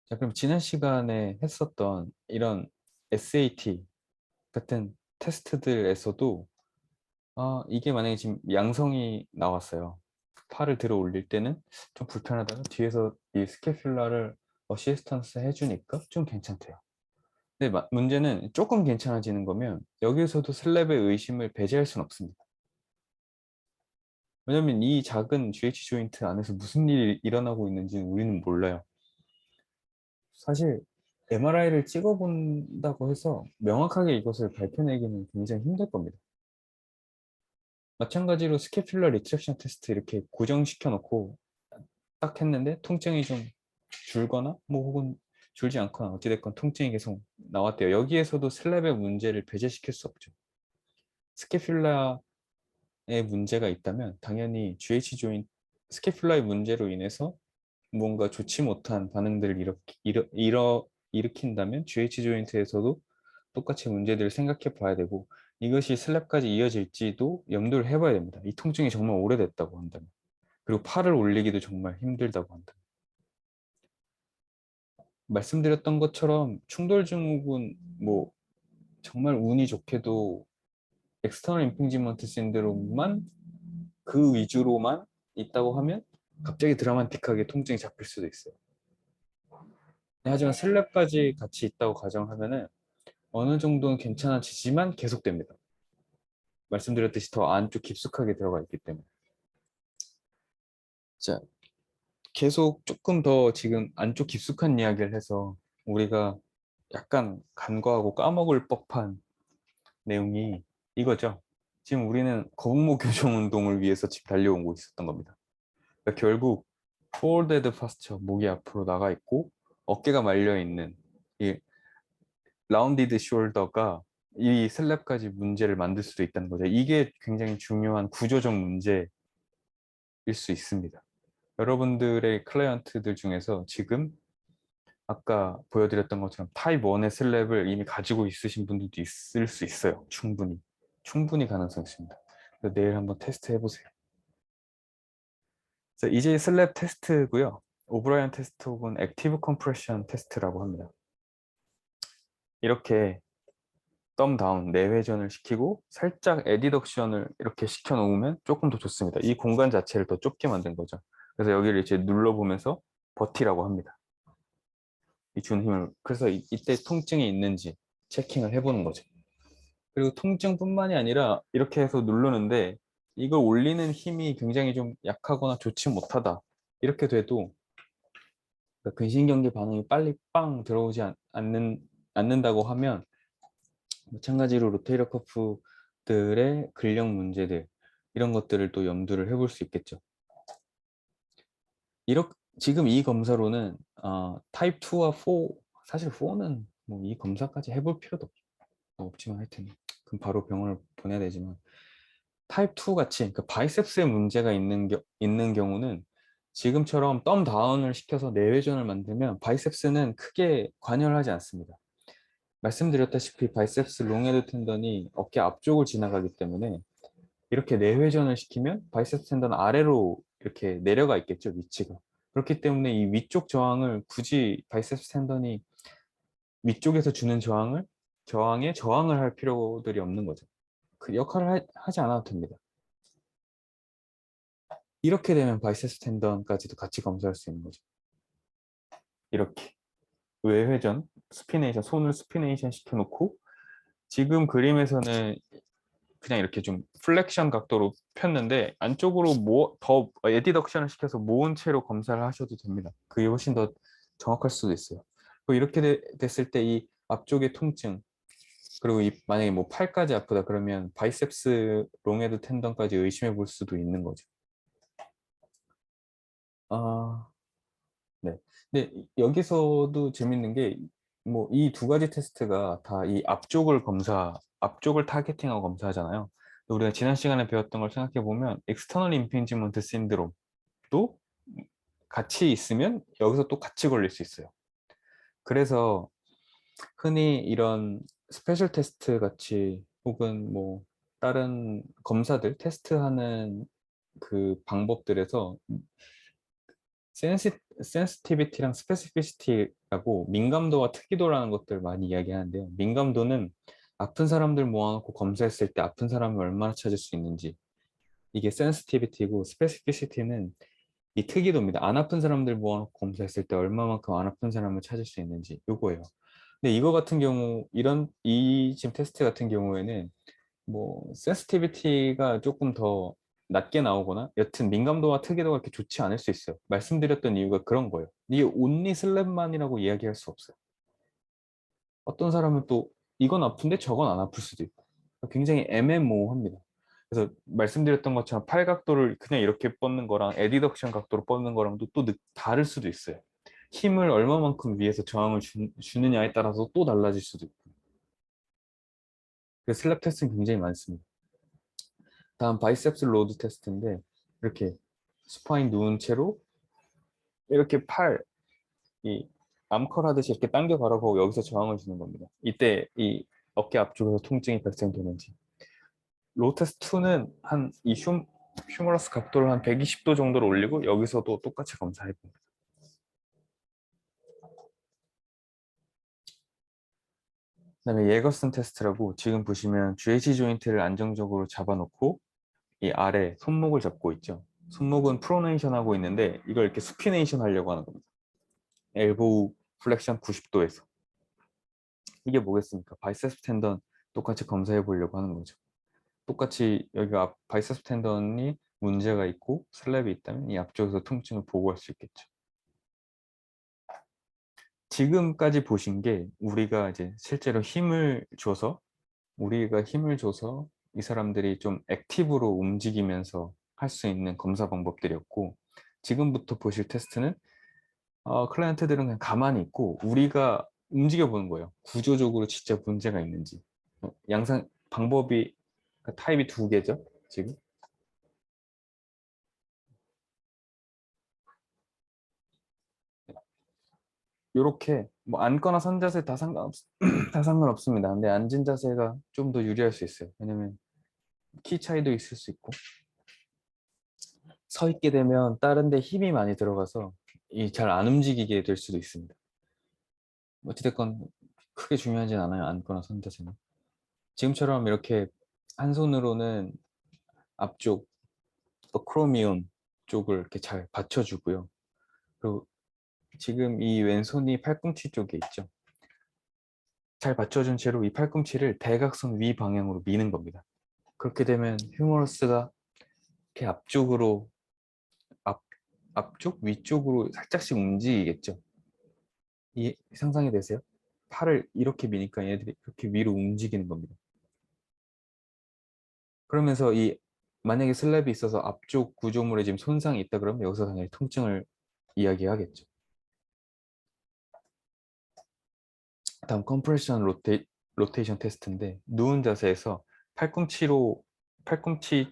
자, 그럼 지난 시간에 했었던 이런 SAT 같은 테스트들에서도 이게 만약에 지금 양성이 나왔어요. 팔을 들어 올릴 때는 좀 불편하다가 뒤에서 이 스캐퓰라를 어시스턴스 해주니까 좀 괜찮대요. 근데 문제는 조금 괜찮아지는 거면 여기서도 슬랩의 의심을 배제할 수는 없습니다. 왜냐면 이 작은 GH 조인트 안에서 무슨 일이 일어나고 있는지는 우리는 몰라요. 사실 MRI를 찍어본다고 해서 명확하게 이것을 밝혀내기는 굉장히 힘들 겁니다. 마찬가지로 스캐퓰러 리트랙션 테스트 이렇게 고정시켜 놓고 딱 했는데 통증이 좀 줄거나 뭐 혹은 줄지 않거나 어찌됐건 통증이 계속 나왔대요. 여기에서도 슬랩의 문제를 배제시킬 수 없죠. 스캐퓰라에 문제가 있다면 당연히 GH 조인 스캐퓰라의 문제로 인해서 뭔가 좋지 못한 반응들을 일으킨다면 GH 조인트에서도 똑같이 문제들을 생각해 봐야 되고 이것이 슬랩까지 이어질지도 염두를 해봐야 됩니다. 이 통증이 정말 오래됐다고 한다면 그리고 팔을 올리기도 정말 힘들다고 한다면 말씀드렸던 것처럼 충돌 증후군 뭐 정말 운이 좋게도 엑스터널 임핑지먼트 신드롬만 그 위주로만 있다고 하면 갑자기 드라마틱하게 통증이 잡힐 수도 있어요. 하지만 슬랩까지 같이 있다고 가정하면은 어느 정도는 괜찮아지지만 계속됩니다. 말씀드렸듯이 더 안쪽 깊숙하게 들어가 있기 때문에. 자, 계속 조금 더 지금 안쪽 깊숙한 이야기를 해서 우리가 약간 간과하고 까먹을 법한 내용이 이거죠. 지금 우리는 거북목 교정 운동을 위해서 지금 달려오고 있었던 겁니다. 그러니까 결국 forward posture, 목이 앞으로 나가 있고 어깨가 말려 있는 이 라운디드 숄더가 이 슬랩까지 문제를 만들 수도 있다는 거죠. 이게 굉장히 중요한 구조적 문제일 수 있습니다. 여러분들의 클라이언트들 중에서 지금 아까 보여드렸던 것처럼 타입 1의 슬랩을 이미 가지고 있으신 분들도 있을 수 있어요. 충분히 가능성이 있습니다. 그래서 내일 한번 테스트 해보세요. 이제 슬랩 테스트고요. 오브라이언 테스트 혹은 액티브 컴프레션 테스트라고 합니다. 이렇게 덤 다운 내회전을 시키고 살짝 에디덕션을 이렇게 시켜 놓으면 조금 더 좋습니다. 이 공간 자체를 더 좁게 만든 거죠. 그래서 여기를 이제 눌러보면서 버티라고 합니다. 이 준 힘을. 그래서 이때 통증이 있는지 체킹을 해보는 거죠. 그리고 통증뿐만이 아니라 이렇게 해서 누르는데 이걸 올리는 힘이 굉장히 좀 약하거나 좋지 못하다. 이렇게 돼도 근신경계 반응이 빨리 빵 들어오지 않는다고 하면 마찬가지로 로테이터 커프들의 근력 문제들 이런 것들을 또 염두를 해볼 수 있겠죠. 이렇게 지금 이 검사로는 타입 2와 4 사실 4는 뭐 이 검사까지 해볼 필요도 없지만 하여튼 그럼 바로 병원을 보내야 되지만 타입 2 같이 그 바이셉스에 문제가 있는 경우는 지금처럼 덤 다운을 시켜서 내외전을 만들면 바이셉스는 크게 관여를 하지 않습니다. 말씀드렸다시피 바이셉스 롱헤드 텐던이 어깨 앞쪽을 지나가기 때문에 이렇게 내회전을 시키면 바이셉스 텐던 아래로 이렇게 내려가 있겠죠, 위치가. 그렇기 때문에 이 위쪽 저항을 굳이 바이셉스 텐던이 위쪽에서 주는 저항에 저항을 할 필요들이 없는 거죠. 그 역할을 하지 않아도 됩니다. 이렇게 되면 바이세ፕ스 텐던까지도 같이 검사할 수 있는 거죠. 이렇게 외회전, 스피네이션, 손을 스피네이션 시켜놓고 지금 그림에서는 그냥 이렇게 좀 플렉션 각도로 폈는데 안쪽으로 더 에디덕션을 시켜서 모은 채로 검사를 하셔도 됩니다. 그게 훨씬 더 정확할 수도 있어요. 이렇게 됐을 때 이 앞쪽의 통증 그리고 만약에 뭐 팔까지 아프다 그러면 바이셉스 롱헤드 텐던까지 의심해 볼 수도 있는 거죠. 아, 네. 근데 여기서도 재밌는 게 뭐 이 두 가지 테스트가 다 이 앞쪽을 타겟팅하고 검사하잖아요. 우리가 지난 시간에 배웠던 걸 생각해 보면 external impingement syndrome도 같이 있으면 여기서 또 같이 걸릴 수 있어요. 그래서 흔히 이런 스페셜 테스트 같이 혹은 뭐 다른 검사들 테스트하는 그 방법들에서 센시티비티랑 스페시피시티라고 민감도와 특이도라는 것들 많이 이야기하는데요. 민감도는 아픈 사람들 모아놓고 검사했을 때 아픈 사람을 얼마나 찾을 수 있는지, 이게 센시티비티고, 스페시피시티는 이 특이도입니다. 안 아픈 사람들 모아놓고 검사했을 때 얼마만큼 안 아픈 사람을 찾을 수 있는지, 요거예요. 근데 이거 같은 경우, 이 지금 테스트 같은 경우에는 뭐 센시티비티가 조금 더 낮게 나오거나 여튼 민감도와 특이도가 그렇게 좋지 않을 수 있어요. 말씀드렸던 이유가 그런 거예요. 이게 온리 슬랩만이라고 이야기할 수 없어요. 어떤 사람은 또 이건 아픈데 저건 안 아플 수도 있고 굉장히 애매모호합니다. 그래서 말씀드렸던 것처럼 팔각도를 그냥 이렇게 뻗는 거랑 에디덕션 각도로 뻗는 거랑도 또 다를 수도 있어요. 힘을 얼마만큼 위에서 저항을 주느냐에 따라서 또 달라질 수도 있고. 그래서 슬랩 테스트는 굉장히 많습니다. 다음 바이셉스 로드 테스트인데 이렇게 스파인 누운 채로 이렇게 이 암컬 하듯이 이렇게 당겨 바라보고 여기서 저항을 주는 겁니다. 이때 이 어깨 앞쪽에서 통증이 발생되는지. 로 테스트 2는 한 이 휴머러스 각도를 한 120도 정도로 올리고 여기서도 똑같이 검사해 봅니다. 그다음에 예거슨 테스트라고 지금 보시면 GH 조인트를 안정적으로 잡아놓고 이 아래 손목을 잡고 있죠. 손목은 프로네이션 하고 있는데 이걸 이렇게 수피네이션 하려고 하는 겁니다. 엘보우 플렉션 90도에서. 이게 뭐겠습니까? 바이세ፕ 텐던 똑같이 검사해 보려고 하는 거죠. 똑같이 여기가 바이세ፕ 텐던이 문제가 있고 슬랩이 있다면 이 앞쪽에서 통증을 보고할 수 있겠죠. 지금까지 보신 게 우리가 이제 실제로 우리가 힘을 줘서 이 사람들이 좀 액티브로 움직이면서 할 수 있는 검사 방법들이었고, 지금부터 보실 테스트는 클라이언트들은 그냥 가만히 있고 우리가 움직여 보는 거예요. 구조적으로 진짜 문제가 있는지. 양상 방법이 타입이 두 개죠. 지금 이렇게 뭐 앉거나 선 자세 다 다 상관없습니다. 근데 앉은 자세가 좀 더 유리할 수 있어요. 왜냐면 키 차이도 있을 수 있고 서 있게 되면 다른 데 힘이 많이 들어가서 이 잘 안 움직이게 될 수도 있습니다. 어찌됐건 크게 중요하진 않아요. 앉거나 선 자세는. 지금처럼 이렇게 한 손으로는 앞쪽 크로미온 쪽을 이렇게 잘 받쳐주고요. 그리고 지금 이 왼손이 팔꿈치 쪽에 있죠. 잘 받쳐준 채로 이 팔꿈치를 대각선 위 방향으로 미는 겁니다. 그렇게 되면 휴머러스가 이렇게 앞, 앞쪽, 위쪽으로 살짝씩 움직이겠죠. 이 상상이 되세요? 팔을 이렇게 미니까 얘들이 이렇게 위로 움직이는 겁니다. 그러면서 만약에 슬랩이 있어서 앞쪽 구조물에 지금 손상이 있다 그러면 여기서 당연히 통증을 이야기하겠죠. 다음 컴프레션 로테이션 테스트인데 누운 자세에서 팔꿈치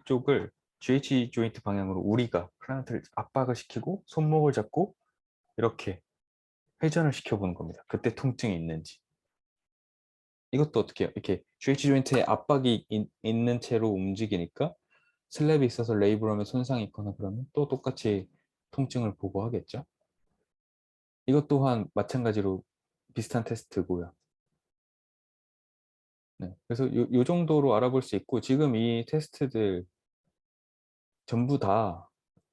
쪽을 GH 조인트 방향으로 우리가 클라이언트를 압박을 시키고 손목을 잡고 이렇게 회전을 시켜보는 겁니다. 그때 통증이 있는지. 이것도 어떻게 해요? 이렇게 GH 조인트에 압박이 있는 채로 움직이니까 슬랩이 있어서 레이브럼에 손상이 있거나 그러면 또 똑같이 통증을 보고하겠죠. 이것 또한 마찬가지로 비슷한 테스트고요. 네. 그래서 요 정도로 알아볼 수 있고 지금 이 테스트들 전부 다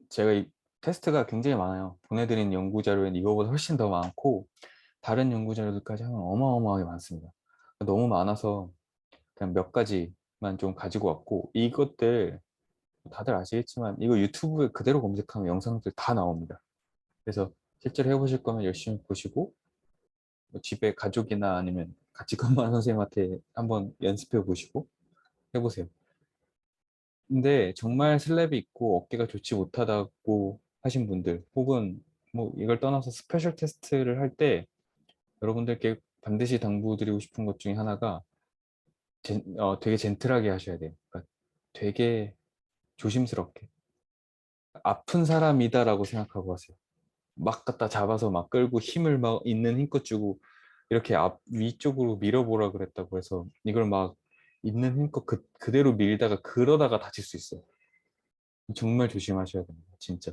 제가 이 테스트가 굉장히 많아요. 보내드린 연구 자료엔 이거보다 훨씬 더 많고 다른 연구 자료들까지 하면 어마어마하게 많습니다. 너무 많아서 그냥 몇 가지만 좀 가지고 왔고, 이것들 다들 아시겠지만 이거 유튜브에 그대로 검색하면 영상들 다 나옵니다. 그래서 실제로 해보실 거면 열심히 보시고 뭐 집에 가족이나 아니면 같이 근무하는 선생님한테 한번 연습해 보시고 해보세요. 근데 정말 슬랩이 있고 어깨가 좋지 못하다고 하신 분들, 혹은 뭐 이걸 떠나서 스페셜 테스트를 할 때 여러분들께 반드시 당부드리고 싶은 것 중에 하나가 되게 젠틀하게 하셔야 돼요. 그러니까 되게 조심스럽게, 아픈 사람이다라고 생각하고 하세요. 막 갖다 잡아서 막 끌고 힘을 막 있는 힘껏 주고 이렇게 위쪽으로 밀어보라 그랬다고 해서 이걸 막 있는 힘껏 그대로 밀다가 그러다가 다칠 수 있어요. 정말 조심하셔야 됩니다. 진짜.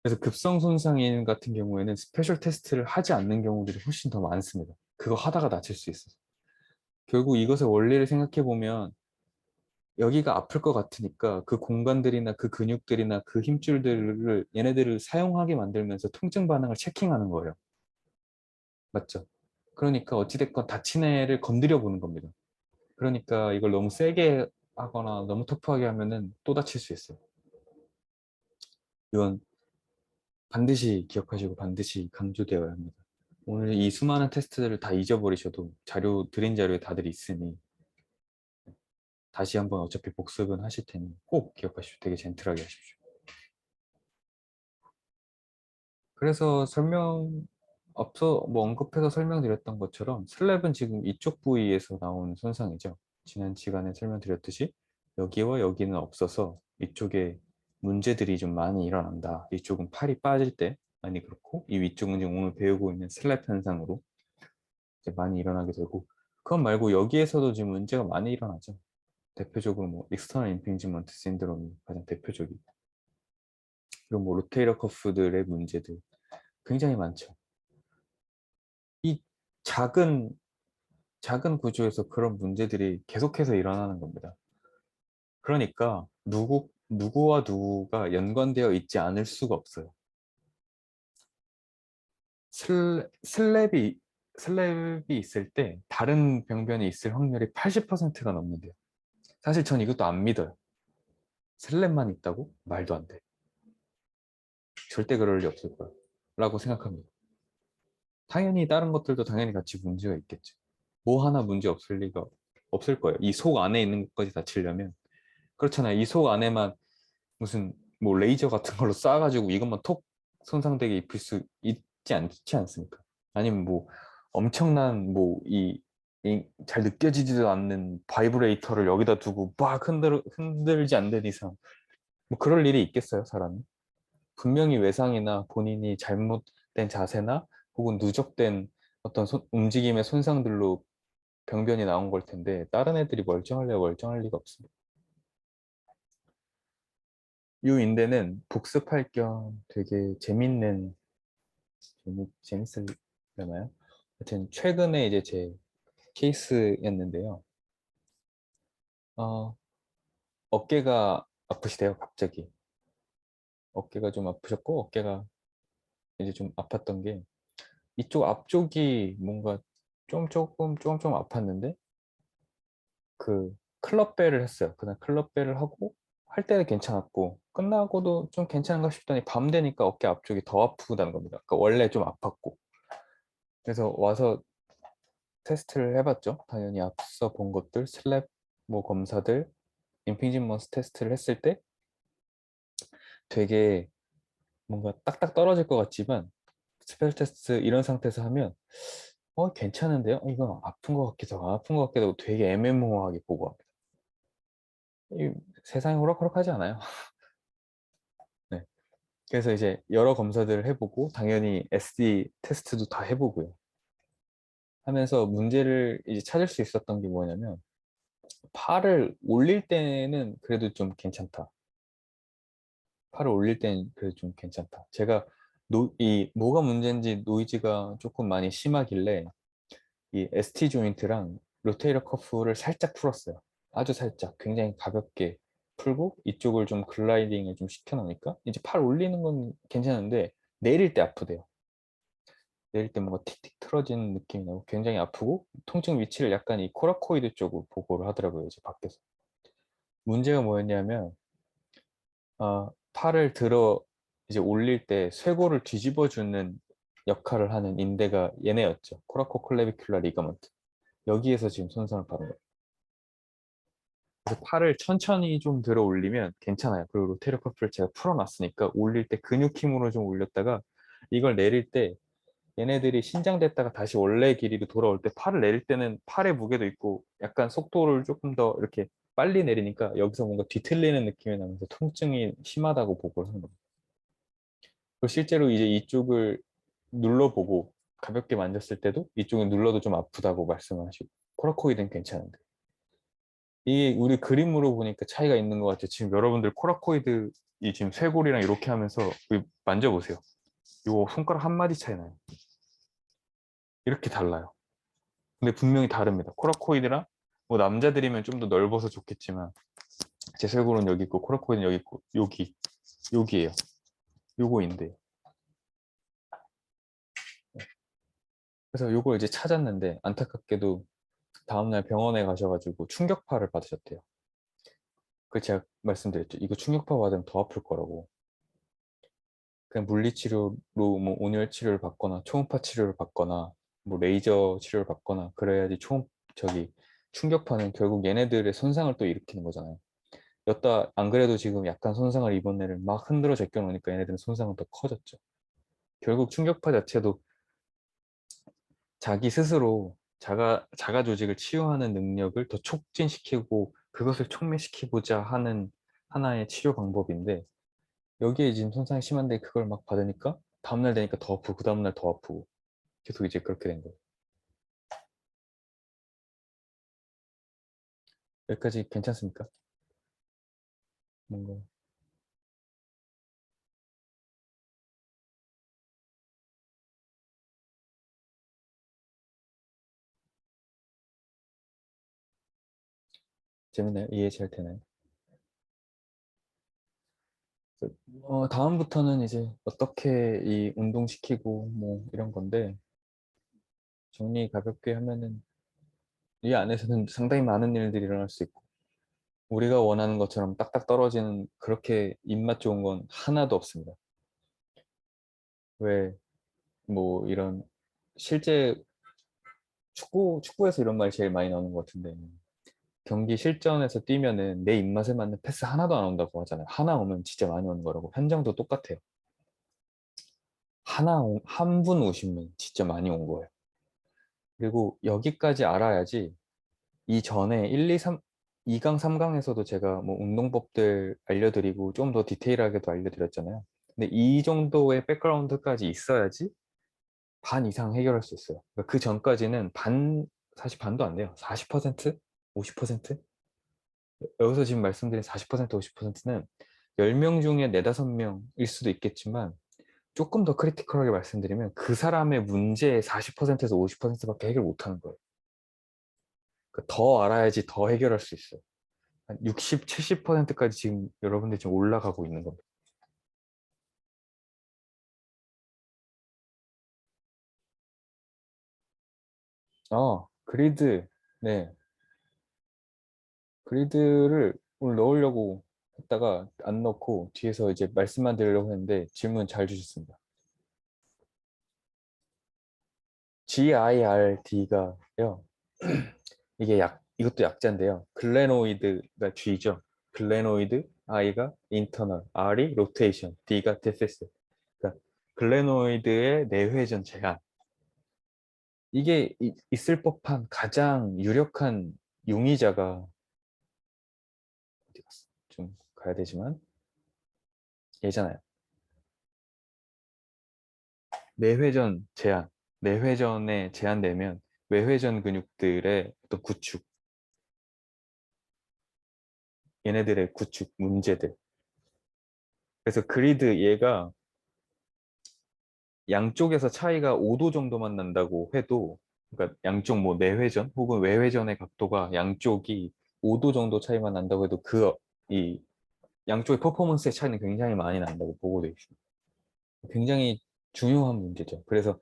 그래서 급성 손상인 같은 경우에는 스페셜 테스트를 하지 않는 경우들이 훨씬 더 많습니다. 그거 하다가 다칠 수 있어서. 결국 이것의 원리를 생각해 보면 여기가 아플 것 같으니까 그 공간들이나 그 근육들이나 그 힘줄들을 얘네들을 사용하게 만들면서 통증 반응을 체킹하는 거예요. 맞죠? 그러니까 어찌됐건 다친 애를 건드려 보는 겁니다. 그러니까 이걸 너무 세게 하거나 너무 터프하게 하면은 또 다칠 수 있어요. 이건 반드시 기억하시고 반드시 강조되어야 합니다. 오늘 이 수많은 테스트들을 다 잊어버리셔도 드린 자료에 다들 있으니 다시 한번 어차피 복습은 하실 테니 꼭 기억하십시오. 되게 젠틀하게 하십시오. 그래서 앞서 뭐 언급해서 설명드렸던 것처럼 슬랩은 지금 이쪽 부위에서 나온 손상이죠. 지난 시간에 설명드렸듯이 여기와 여기는 없어서 이쪽에 문제들이 좀 많이 일어난다. 이쪽은 팔이 빠질 때 많이 그렇고, 이 위쪽은 지금 오늘 배우고 있는 슬랩 현상으로 이제 많이 일어나게 되고, 그것 말고 여기에서도 지금 문제가 많이 일어나죠. 대표적으로 뭐 익스터널 임핑지먼트 신드롬이 가장 대표적이고, 그리고 뭐 로테이터 커프들의 문제들 굉장히 많죠. 이 작은 작은 구조에서 그런 문제들이 계속해서 일어나는 겁니다. 그러니까 누구와 누구가 연관되어 있지 않을 수가 없어요. 슬랩이 슬랩이 있을 때 다른 병변이 있을 확률이 80%가 넘는데요. 사실 전 이것도 안 믿어요. 슬랩만 있다고? 말도 안 돼. 절대 그럴 리 없을 거야. 라고 생각합니다. 당연히 다른 것들도 당연히 같이 문제가 있겠죠. 뭐 하나 문제 없을 리가 없을 거예요. 이 속 안에 있는 것까지 다치려면. 그렇잖아요. 이 속 안에만 무슨 뭐 레이저 같은 걸로 쏴가지고 이것만 톡 손상되게 입힐 수 있지 않지 않습니까? 아니면 뭐 엄청난 뭐 잘 느껴지지도 않는 바이브레이터를 여기다 두고 막 흔들지 않는 이상 뭐 그럴 일이 있겠어요, 사람이? 분명히 외상이나 본인이 잘못된 자세나 혹은 누적된 어떤 움직임의 손상들로 병변이 나온 걸 텐데 다른 애들이 멀쩡할 리가 없습니다. 이 인대는 복습할 겸 되게 재밌으려나요? 하여튼 최근에 이제 제 케이스였는데요. 어, 어깨가 아프시대요, 갑자기. 어깨가 좀 아프셨고, 어깨가 이제 좀 아팠던 게, 이쪽 앞쪽이 뭔가 조금 아팠는데, 클럽벨을 했어요. 그날 클럽벨을 하고, 할 때는 괜찮았고, 끝나고도 좀 괜찮은가 싶더니 밤 되니까 어깨 앞쪽이 더 아프다는 겁니다. 그러니까 원래 좀 아팠고. 그래서 와서 테스트를 해봤죠. 당연히 앞서 본 것들, 슬랩 뭐 검사들, 임핑진먼스 테스트를 했을 때 되게 뭔가 딱딱 떨어질 것 같지만 스펠 테스트 이런 상태에서 하면 괜찮은데요? 이건 아픈 것 같기도 하고 안 아픈 것 같기도 하고 되게 애매모호하게 보고 합니다. 이 세상이 호락호락하지 않아요. 네. 그래서 이제 여러 검사들을 해보고 당연히 SD 테스트도 다 해보고요. 하면서 문제를 이제 찾을 수 있었던 게 뭐냐면 팔을 올릴 때는 그래도 좀 괜찮다. 팔을 올릴 땐 그래도 좀 괜찮다. 제가 뭐가 문제인지 노이즈가 조금 많이 심하길래 이 ST 조인트랑 로테이터 커프를 살짝 풀었어요. 아주 살짝, 굉장히 가볍게 풀고 이쪽을 좀 글라이딩을 좀 시켜놓으니까 이제 팔 올리는 건 괜찮은데 내릴 때 아프대요. 내릴 때 뭔가 틱틱 틀어지는 느낌이 나고 굉장히 아프고 통증 위치를 약간 이 코라코이드 쪽으로 보고를 하더라고요. 이제 밖에서. 문제가 뭐였냐면 팔을 들어 이제 올릴 때 쇄골을 뒤집어 주는 역할을 하는 인대가 얘네였죠. 코라코클레비큘라 리가먼트. 여기에서 지금 손상을 받은 거예요. 그래서 팔을 천천히 좀 들어 올리면 괜찮아요. 그리고 로테르 커프를 제가 풀어놨으니까 올릴 때 근육 힘으로 좀 올렸다가 이걸 내릴 때 얘네들이 신장됐다가 다시 원래 길이로 돌아올 때 팔을 내릴 때는 팔의 무게도 있고 약간 속도를 조금 더 이렇게 빨리 내리니까 여기서 뭔가 뒤틀리는 느낌이 나면서 통증이 심하다고 보고를 하는 거예요. 그리고 실제로 이제 이쪽을 눌러보고 가볍게 만졌을 때도 이쪽을 눌러도 좀 아프다고 말씀을 하시고 코라코이드는 괜찮은데 이게 우리 그림으로 보니까 차이가 있는 것 같아요. 지금 여러분들 코라코이드 이 지금 쇄골이랑 이렇게 하면서 여기 만져보세요. 요 손가락 한 마디 차이 나요. 이렇게 달라요. 근데 분명히 다릅니다. 코라코이드랑 뭐 남자들이면 좀 더 넓어서 좋겠지만 제 쇄골은 여기 있고 코라코이드는 여기 있고 여기에요. 요거인데 그래서 요걸 이제 찾았는데 안타깝게도 다음날 병원에 가셔가지고 충격파를 받으셨대요. 그 제가 말씀드렸죠. 이거 충격파 받으면 더 아플 거라고. 그냥 물리치료로 뭐 온열 치료를 받거나 초음파 치료를 받거나 뭐 레이저 치료를 받거나 그래야지 저기 충격파는 결국 얘네들의 손상을 또 일으키는 거잖아요. 여따 안 그래도 지금 약간 손상을 입은 애를 막 흔들어 제껴 놓으니까 얘네들은 손상은 더 커졌죠. 결국 충격파 자체도 자기 스스로 자가 조직을 치유하는 능력을 더 촉진시키고 그것을 촉매시키고자 하는 하나의 치료 방법인데 여기에 지금 손상이 심한데 그걸 막 받으니까 다음날 되니까 더 아프고 그 다음날 더 아프고 계속 이제 그렇게 된 거예요. 여기까지 괜찮습니까? 뭔가 재밌나요? 이해 잘 되나요? 그래서, 다음부터는 이제 어떻게 이 운동시키고 뭐 이런 건데 정리 가볍게 하면은 이 안에서는 상당히 많은 일들이 일어날 수 있고 우리가 원하는 것처럼 딱딱 떨어지는 그렇게 입맛 좋은 건 하나도 없습니다. 왜 뭐 이런 실제 축구에서 이런 말이 제일 많이 나오는 것 같은데 경기 실전에서 뛰면은 내 입맛에 맞는 패스 하나도 안 온다고 하잖아요. 하나 오면 진짜 많이 오는 거라고. 현장도 똑같아요. 한 분 오시면 진짜 많이 온 거예요. 그리고 여기까지 알아야지 이전에 1, 2, 3, 2강, 3강에서도 제가 뭐 운동법들 알려드리고 좀 더 디테일하게도 알려드렸잖아요. 근데 이 정도의 백그라운드까지 있어야지 반 이상 해결할 수 있어요. 그러니까 그 전까지는 사실 반도 안 돼요. 40%? 50%? 여기서 지금 말씀드린 40%, 50%는 10명 중에 4, 5명일 수도 있겠지만 조금 더 크리티컬하게 말씀드리면 그 사람의 문제의 40%에서 50%밖에 해결 못 하는 거예요. 그러니까 더 알아야지 더 해결할 수 있어요. 한 60, 70%까지 지금 여러분들이 지금 올라가고 있는 겁니다. 그리드. 네. 그리드를 오늘 넣으려고 했다가 안 넣고 뒤에서 이제 말씀만 드리려고 했는데 질문 잘 주셨습니다. GIRD가요. 이게 이것도 약자인데요. 글레노이드가 G죠. 글레노이드, I가 인터널, R이 로테이션, D가 데피스. 그러니까 글레노이드의 내회전 제한. 이게 있을 법한 가장 유력한 용의자가 어디 갔어? 좀 가야 되지만 얘잖아요. 내회전 제한. 내회전에 제한되면 외회전 근육들의 어떤 구축, 얘네들의 구축 문제들. 그래서 그리드 얘가 양쪽에서 차이가 5도 정도만 난다고 해도 그러니까 양쪽 뭐 내회전 혹은 외회전의 각도가 양쪽이 5도 정도 차이만 난다고 해도 그 이 양쪽의 퍼포먼스의 차이는 굉장히 많이 난다고 보고돼 있습니다. 굉장히 중요한 문제죠. 그래서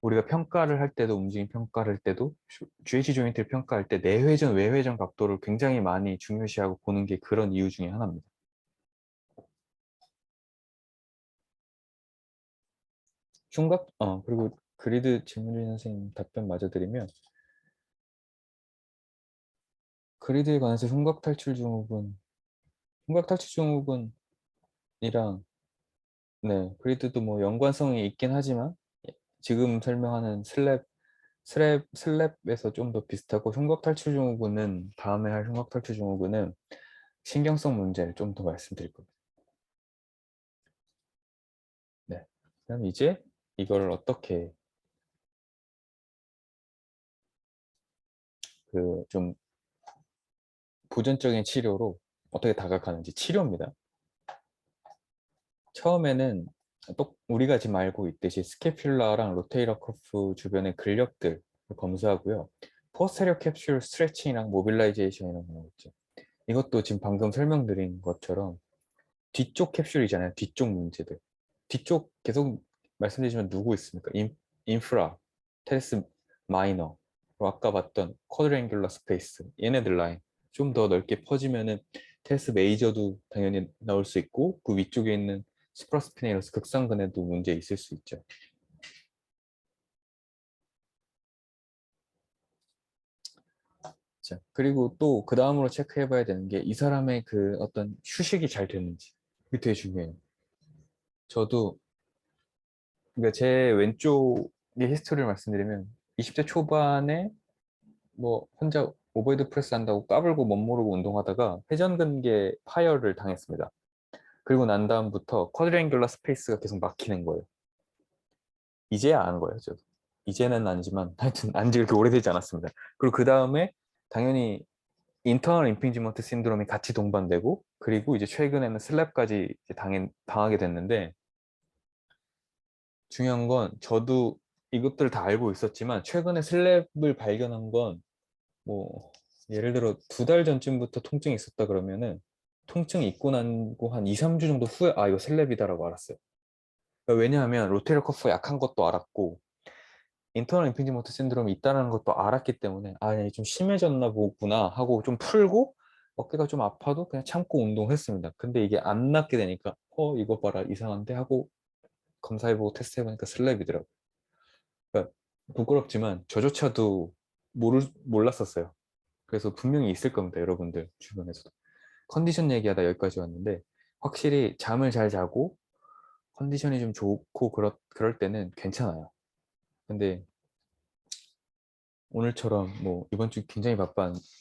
우리가 평가를 할 때도 움직임 평가를 할 때도 GH 조인트를 평가할 때 내회전, 외회전 각도를 굉장히 많이 중요시하고 보는 게 그런 이유 중에 하나입니다. 그리고 그리드 질문주의 선생님 답변 마저 드리면 그리드에 관해서 흉곽탈출 증후군이랑 네, 그리드도 뭐 연관성이 있긴 하지만 지금 설명하는 슬랩에서 좀 더 비슷하고 흉곽탈출 증후군은 다음에 할 흉곽탈출 증후군은 신경성 문제를 좀 더 말씀드릴 겁니다. 네. 그럼 이제 이거를 어떻게 그 좀 보존적인 치료로 어떻게 다가가는지 치료입니다. 처음에는 또 우리가 지금 알고 있듯이 스캐퓰라랑 로테이터 커프 주변의 근력들을 검사하고요. 포스테리어 캡슐 스트레칭이랑 모빌라이제이션이라는 거 있죠. 이것도 지금 방금 설명드린 것처럼 뒤쪽 캡슐이잖아요. 뒤쪽 문제들. 뒤쪽 계속 말씀드리지만 누구 있습니까? 인프라, 테레스 마이너, 그리고 아까 봤던 쿼드랭귤러 스페이스, 얘네들 라인 좀 더 넓게 퍼지면은 테레스 메이저도 당연히 나올 수 있고 그 위쪽에 있는 스프라스피네이러스 극상근에도 문제 있을 수 있죠. 자, 그리고 또 그 다음으로 체크해 봐야 되는 게 이 사람의 그 어떤 휴식이 잘 되는지 이게 되게 중요해요. 저도 그러니까 제 왼쪽의 히스토리를 말씀드리면 20대 초반에 뭐 혼자 오버헤드 프레스 한다고 까불고 멋모르고 운동하다가 회전근개 파열을 당했습니다. 그리고 난 다음부터 쿼드랭귤러 스페이스가 계속 막히는 거예요. 이제야 아는 거예요, 저도. 이제는 아니지만 하여튼 안지 그렇게 오래되지 않았습니다. 그리고 그 다음에 당연히 인터널 임핑지먼트 신드롬이 같이 동반되고 그리고 이제 최근에는 슬랩까지 이제 당하게 됐는데 중요한 건 저도 이것들을 다 알고 있었지만 최근에 슬랩을 발견한 건 뭐 예를 들어 2달 전쯤부터 통증이 있었다 그러면은 통증이 있고 나고 한 2, 3주 정도 후에 아 이거 셀렙이다라고 알았어요. 그러니까 왜냐하면 로테리어 커프가 약한 것도 알았고 인터널 임핑지먼트 신드롬이 있다는 것도 알았기 때문에 아 이게 좀 심해졌나 보구나 하고 좀 풀고 어깨가 좀 아파도 그냥 참고 운동했습니다. 근데 이게 안 낫게 되니까 이거 봐라 이상한데 하고 검사해보고 테스트해보니까 슬랩이더라고요. 그러니까 부끄럽지만 저조차도 몰랐었어요. 그래서 분명히 있을 겁니다. 여러분들 주변에서도. 컨디션 얘기하다 여기까지 왔는데 확실히 잠을 잘 자고 컨디션이 좀 좋고 그럴 때는 괜찮아요. 근데 오늘처럼 뭐 이번 주 굉장히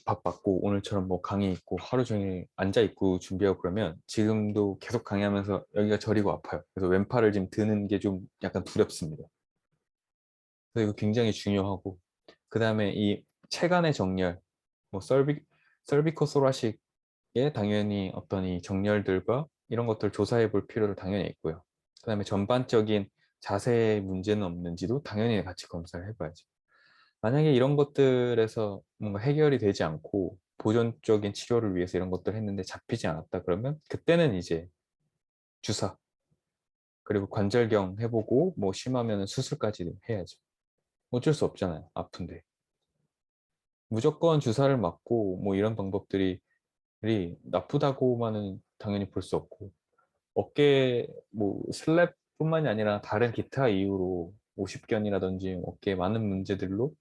바빴고 오늘처럼 뭐 강의 있고 하루 종일 앉아 있고 준비하고 그러면 지금도 계속 강의하면서 여기가 저리고 아파요. 그래서 왼팔을 지금 드는 게 좀 약간 두렵습니다. 그래서 이거 굉장히 중요하고 그 다음에 이 체간의 정렬 뭐 설비코소라식에 당연히 어떤 이 정렬들과 이런 것들 조사해 볼 필요도 당연히 있고요. 그 다음에 전반적인 자세의 문제는 없는지도 당연히 같이 검사를 해봐야죠. 만약에 이런 것들에서 뭔가 해결이 되지 않고 보존적인 치료를 위해서 이런 것들을 했는데 잡히지 않았다 그러면 그때는 이제 주사 그리고 관절경 해보고 뭐 심하면 수술까지 해야죠. 어쩔 수 없잖아요. 아픈데. 무조건 주사를 맞고 뭐 이런 방법들이 나쁘다고만은 당연히 볼 수 없고 어깨 뭐 슬랩뿐만이 아니라 다른 기타 이유로 오십견이라든지 어깨에 많은 문제들로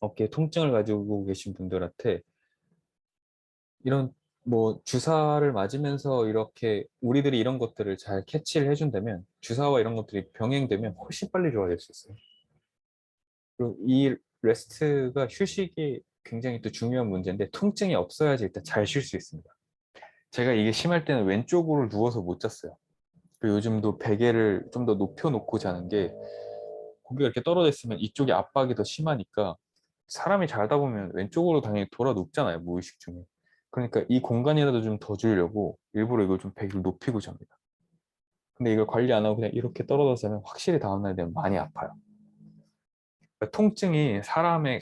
어깨에 통증을 가지고 계신 분들한테 이런 뭐 주사를 맞으면서 이렇게 우리들이 이런 것들을 잘 캐치를 해준다면 주사와 이런 것들이 병행되면 훨씬 빨리 좋아질 수 있어요. 그리고 이 레스트가 휴식이 굉장히 또 중요한 문제인데 통증이 없어야지 일단 잘 쉴 수 있습니다. 제가 이게 심할 때는 왼쪽으로 누워서 못 잤어요. 그리고 요즘도 베개를 좀 더 높여놓고 자는 게 고개가 이렇게 떨어져 있으면 이쪽에 압박이 더 심하니까 사람이 자다 보면 왼쪽으로 당연히 돌아 눕잖아요, 무의식 중에. 그러니까 이 공간이라도 좀 더 주려고 일부러 이걸 좀 베개를 높이고 잡니다. 근데 이걸 관리 안 하고 그냥 이렇게 떨어져서 자면 확실히 다음날 되면 많이 아파요. 그러니까 통증이 사람의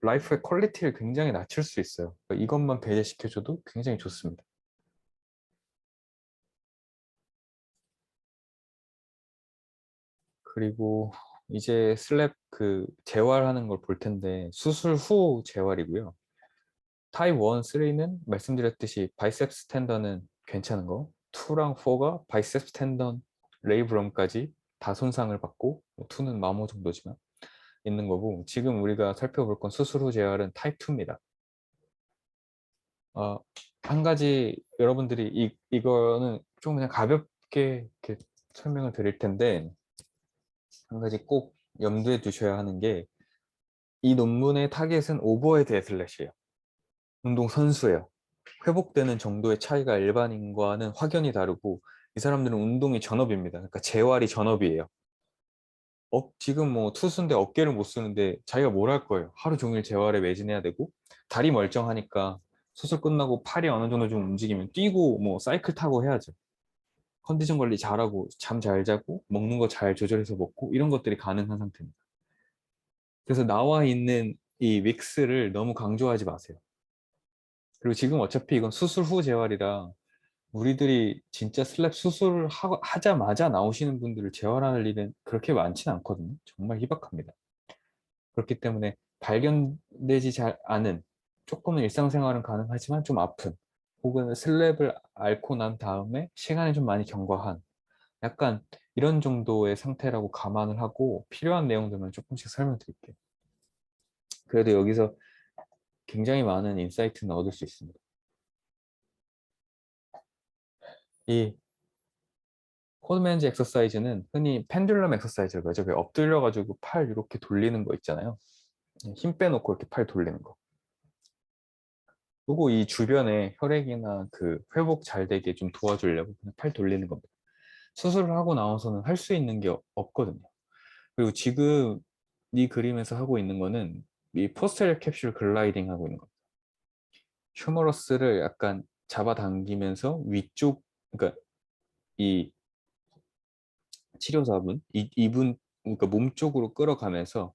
라이프의 퀄리티를 굉장히 낮출 수 있어요. 이것만 배제시켜줘도 굉장히 좋습니다. 그리고 이제 슬랩 그 재활하는 걸 볼 텐데 수술 후 재활이고요. 타입 1, 3는 말씀드렸듯이 바이셉스 텐더는 괜찮은 거, 2랑 4가 바이셉스 텐더 레이브럼까지 다 손상을 받고 2는 마모 정도지만 있는 거고, 지금 우리가 살펴볼 건 수술 후 재활은 타입 2입니다. 한 가지 여러분들이 이거는 좀 그냥 가볍게 이렇게 설명을 드릴 텐데, 한 가지 꼭 염두에 두셔야 하는 게, 이 논문의 타겟은 오버헤드 애슬렛이에요. 운동 선수예요. 회복되는 정도의 차이가 일반인과는 확연히 다르고, 이 사람들은 운동이 전업입니다. 그러니까 재활이 전업이에요. 지금 뭐 투수인데 어깨를 못 쓰는데 자기가 뭘 할 거예요? 하루 종일 재활에 매진해야 되고, 다리 멀쩡하니까 수술 끝나고 팔이 어느 정도 좀 움직이면 뛰고 뭐 사이클 타고 해야죠. 컨디션 관리 잘하고 잠 잘 자고 먹는 거 잘 조절해서 먹고 이런 것들이 가능한 상태입니다. 그래서 나와 있는 이 믹스를 너무 강조하지 마세요. 그리고 지금 어차피 이건 수술 후 재활이라, 우리들이 진짜 슬랩 수술을 하자마자 나오시는 분들을 재활할 일은 그렇게 많지는 않거든요. 정말 희박합니다. 그렇기 때문에 발견되지 잘 않은, 조금은 일상생활은 가능하지만 좀 아픈, 혹은 슬랩을 앓고 난 다음에 시간이 좀 많이 경과한, 약간 이런 정도의 상태라고 감안을 하고 필요한 내용들만 조금씩 설명드릴게요. 그래도 여기서 굉장히 많은 인사이트는 얻을 수 있습니다. 이 코드맨즈 엑서사이즈는 흔히 펜듈럼 엑서사이즈라고 하죠. 엎드려가지고 팔 이렇게 돌리는 거 있잖아요. 힘 빼놓고 이렇게 팔 돌리는 거. 그리고 이 주변에 혈액이나 그 회복 잘 되게 좀 도와주려고 그냥 팔 돌리는 겁니다. 수술을 하고 나와서는 할 수 있는 게 없거든요. 그리고 지금 이 그림에서 하고 있는 거는 이 포스테리어 캡슐 글라이딩 하고 있는 겁니다. 휴머러스를 약간 잡아당기면서 위쪽, 그러니까 이 치료사분, 이분, 그러니까 몸 쪽으로 끌어가면서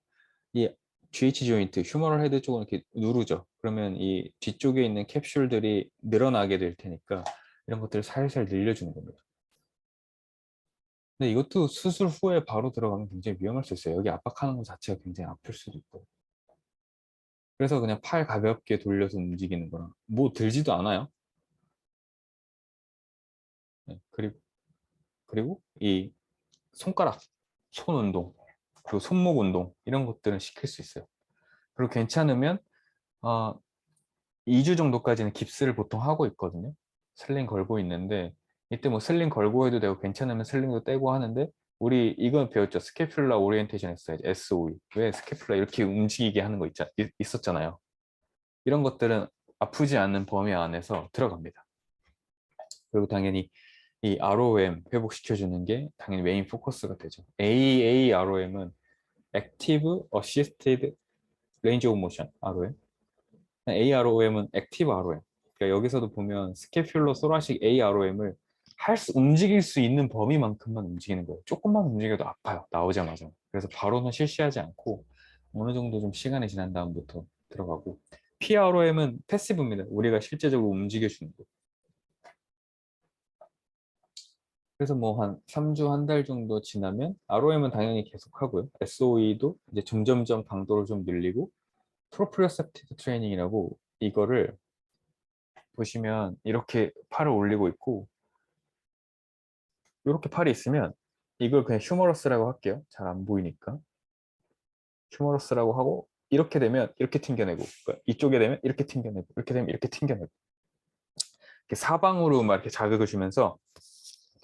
이 GH 조인트, 휴머럴 헤드 쪽을 이렇게 누르죠. 그러면 이 뒤쪽에 있는 캡슐들이 늘어나게 될 테니까 이런 것들을 살살 늘려주는 겁니다. 근데 이것도 수술 후에 바로 들어가면 굉장히 위험할 수 있어요. 여기 압박하는 것 자체가 굉장히 아플 수도 있고. 그래서 그냥 팔 가볍게 돌려서 움직이는 거랑 뭐 들지도 않아요. 네, 그리고 이 손가락, 손 운동, 그리고 손목 운동 이런 것들은 시킬 수 있어요. 그리고 괜찮으면 2주 정도까지는 깁스를 보통 하고 있거든요. 슬링 걸고 있는데, 이때 뭐 슬링 걸고 해도 되고 괜찮으면 슬링도 떼고 하는데, 우리 이건 배웠죠. 스캐퓰라 오리엔테이션 엑서사이즈, SOE. 왜 스캐퓰라 이렇게 움직이게 하는 거 있었잖아요. 이런 것들은 아프지 않는 범위 안에서 들어갑니다. 그리고 당연히 이 ROM 회복시켜주는 게 당연히 메인 포커스가 되죠. AROM은 Active Assisted Range of Motion, ROM. AROM은 액티브 ROM. 그러니까 여기서도 보면 스캐퓰러 소라식 AROM을 움직일 수 있는 범위만큼만 움직이는 거예요. 조금만 움직여도 아파요. 나오자마자. 그래서 바로는 실시하지 않고 어느 정도 좀 시간이 지난 다음부터 들어가고, PROM은 패시브입니다. 우리가 실제적으로 움직여주는 거. 그래서 뭐 한 3주, 한 달 정도 지나면 ROM은 당연히 계속 하고요. SOE도 이제 점점점 강도를 좀 늘리고, 프로프리오셉티브 트레이닝이라고, 이거를 보시면 이렇게 팔을 올리고 있고, 이렇게 팔이 있으면 이걸 그냥 휴머러스라고 할게요. 잘 안 보이니까. 휴머러스라고 하고, 이렇게 되면 이렇게 튕겨내고, 그러니까 이쪽에 되면 이렇게 튕겨내고, 이렇게 되면 이렇게 튕겨내고, 이렇게 사방으로 막 이렇게 자극을 주면서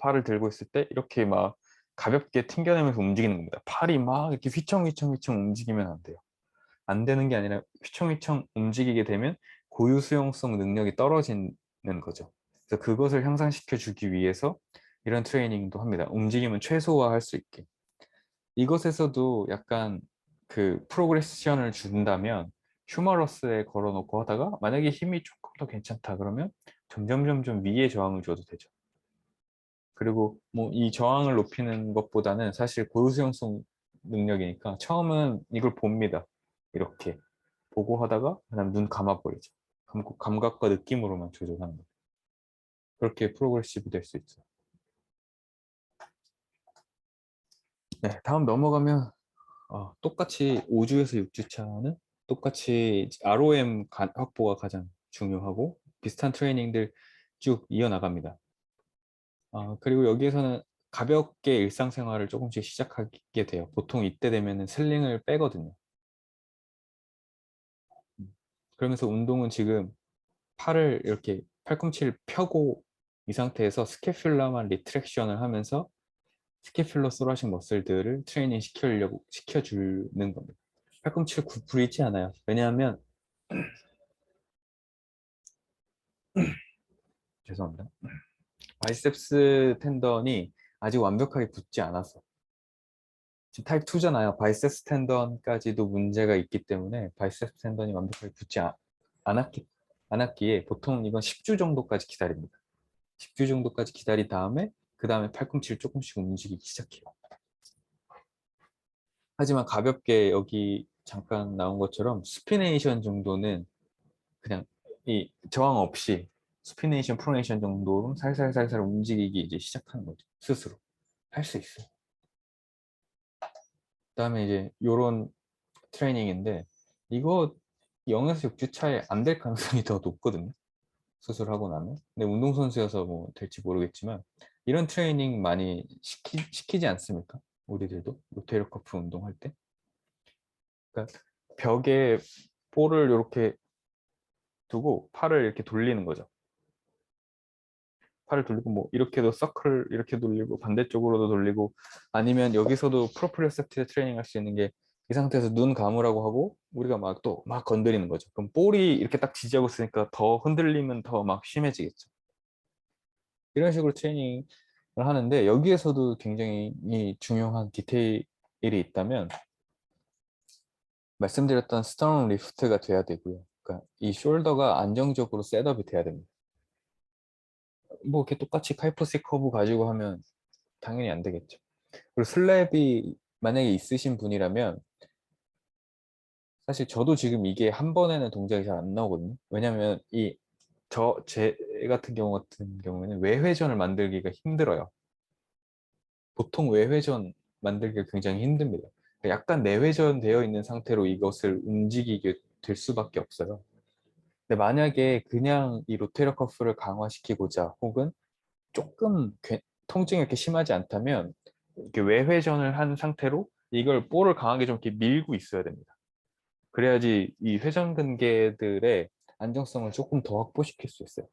팔을 들고 있을 때 이렇게 막 가볍게 튕겨내면서 움직이는 겁니다. 팔이 막 이렇게 휘청휘청휘청 움직이면 안 돼요. 안 되는 게 아니라 휘청휘청 움직이게 되면 고유 수용성 능력이 떨어지는 거죠. 그래서 그것을 향상시켜 주기 위해서 이런 트레이닝도 합니다. 움직임은 최소화할 수 있게. 이것에서도 약간 그 프로그레션을 준다면, 휴머러스에 걸어놓고 하다가 만약에 힘이 조금 더 괜찮다 그러면 점점 위에 저항을 줘도 되죠. 그리고 뭐 이 저항을 높이는 것보다는 사실 고유 수용성 능력이니까 처음은 이걸 봅니다. 이렇게. 보고 하다가 그냥 눈 감아버리죠. 감고 감각과 느낌으로만 조절하는 거예요. 그렇게 프로그레시브 될 수 있어요. 네, 다음 넘어가면 똑같이 5주에서 6주차는 똑같이 ROM 확보가 가장 중요하고 비슷한 트레이닝들 쭉 이어나갑니다. 그리고 여기에서는 가볍게 일상생활을 조금씩 시작하게 돼요. 보통 이때 되면은 슬링을 빼거든요. 그러면서 운동은 지금 팔을 이렇게 팔꿈치를 펴고 이 상태에서 스캐퓰라만 리트랙션을 하면서 스캐퓰러 소라식 머슬들을 트레이닝 시켜주는 겁니다. 팔꿈치를 굽히지 않아요. 왜냐하면 죄송합니다. 바이셉스 텐던이 아직 완벽하게 붙지 않았어. 지금 타입 2잖아요. 바이셉스 텐던까지도 문제가 있기 때문에 바이셉스 텐던이 완벽하게 붙지 않았기, 않았기에 보통 이건 10주 정도까지 기다립니다. 10주 정도까지 기다린 다음에 그 다음에 팔꿈치를 조금씩 움직이기 시작해요. 하지만 가볍게 여기 잠깐 나온 것처럼 스피네이션 정도는 그냥 이 저항 없이 스피네이션, 프로네이션 정도로 살살살살 움직이기 이제 시작하는 거죠. 스스로. 할 수 있어요. 그다음에 이제 요런 트레이닝인데 이거 0에서 6주 차에 안 될 가능성이 더 높거든요. 수술하고 나면. 근데 운동선수여서 뭐 될지 모르겠지만 이런 트레이닝 많이 시키지 않습니까? 우리들도 로테이터 커프 운동할 때. 그러니까 벽에 볼을 이렇게 두고 팔을 이렇게 돌리는 거죠. 팔을 돌리고 뭐 이렇게도 서클 이렇게 돌리고 반대쪽으로도 돌리고 아니면 여기서도 프로프리오셉티브 트레이닝 할 수 있는 게 이 상태에서 눈 감으라고 하고 우리가 막 또 막 건드리는 거죠. 그럼 볼이 이렇게 딱 지지하고 있으니까 더 흔들리면 더 막 심해지겠죠. 이런 식으로 트레이닝을 하는데 여기에서도 굉장히 중요한 디테일이 있다면 말씀드렸던 스턴 리프트가 돼야 되고요. 그러니까 이 숄더가 안정적으로 셋업이 돼야 됩니다. 뭐 이렇게 똑같이 카이포식 커브 가지고 하면 당연히 안 되겠죠. 그리고 슬랩이 만약에 있으신 분이라면 사실 저도 지금 이게 한 번에는 동작이 잘 안 나오거든요. 왜냐면 제 같은 경우에는 외회전을 만들기가 힘들어요. 보통 외회전 만들기가 굉장히 힘듭니다. 약간 내회전 되어 있는 상태로 이것을 움직이게 될 수밖에 없어요. 근데 만약에 그냥 이 로테러 커프를 강화시키고자 혹은 조금 통증이 이렇게 심하지 않다면 이렇게 외회전을 한 상태로 이걸 볼을 강하게 좀 이렇게 밀고 있어야 됩니다. 그래야지 이 회전근개들의 안정성을 조금 더 확보시킬 수 있어요.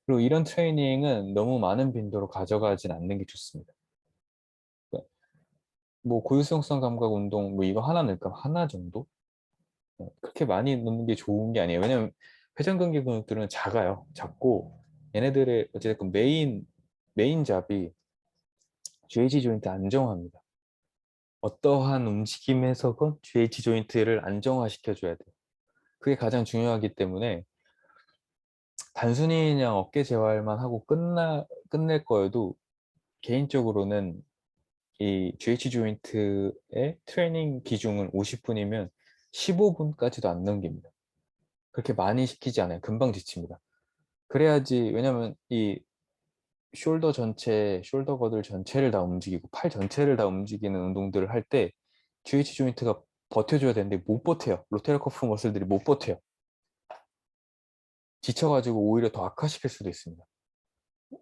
그리고 이런 트레이닝은 너무 많은 빈도로 가져가진 않는 게 좋습니다. 뭐 고유수용성 감각 운동 뭐 이거 하나 넣을까 하나 정도? 그렇게 많이 넣는 게 좋은 게 아니에요. 왜냐면 회전근개 근육들은 작아요. 작고 얘네들의 어쨌든 메인 잡이 GH 조인트 안정화입니다. 어떠한 움직임에서건 GH 조인트를 안정화시켜 줘야 돼요. 그게 가장 중요하기 때문에 단순히 그냥 어깨 재활만 하고 끝낼 거여도 개인적으로는 이 GH 조인트의 트레이닝 기준은 50분이면 15분까지도 안 넘깁니다. 그렇게 많이 시키지 않아요. 금방 지칩니다. 그래야지, 왜냐면 이 숄더 거들 전체를 다 움직이고 팔 전체를 다 움직이는 운동들을 할 때 GH 조인트가 버텨줘야 되는데 못 버텨요. 로테러 커프 머슬들이 못 버텨요. 지쳐가지고 오히려 더 악화시킬 수도 있습니다.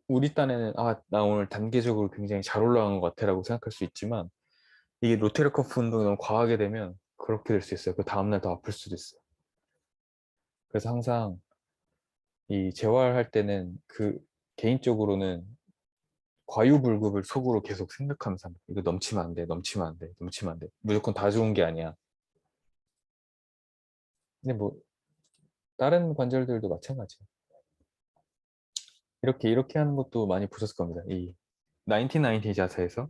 우리 딴에는 나 오늘 단계적으로 굉장히 잘 올라간 것 같아라고 생각할 수 있지만 이게 로테러 커프 운동이 너무 과하게 되면 그렇게 될 수 있어요. 그 다음날 더 아플 수도 있어요. 그래서 항상 이 재활할 때는 개인적으로는 과유불급을 속으로 계속 생각하면서 합니다. 이거 넘치면 안 돼, 넘치면 안 돼, 넘치면 안 돼. 무조건 다 좋은 게 아니야. 근데 뭐 다른 관절들도 마찬가지예요. 이렇게 하는 것도 많이 보셨을 겁니다. 이 1990 자세에서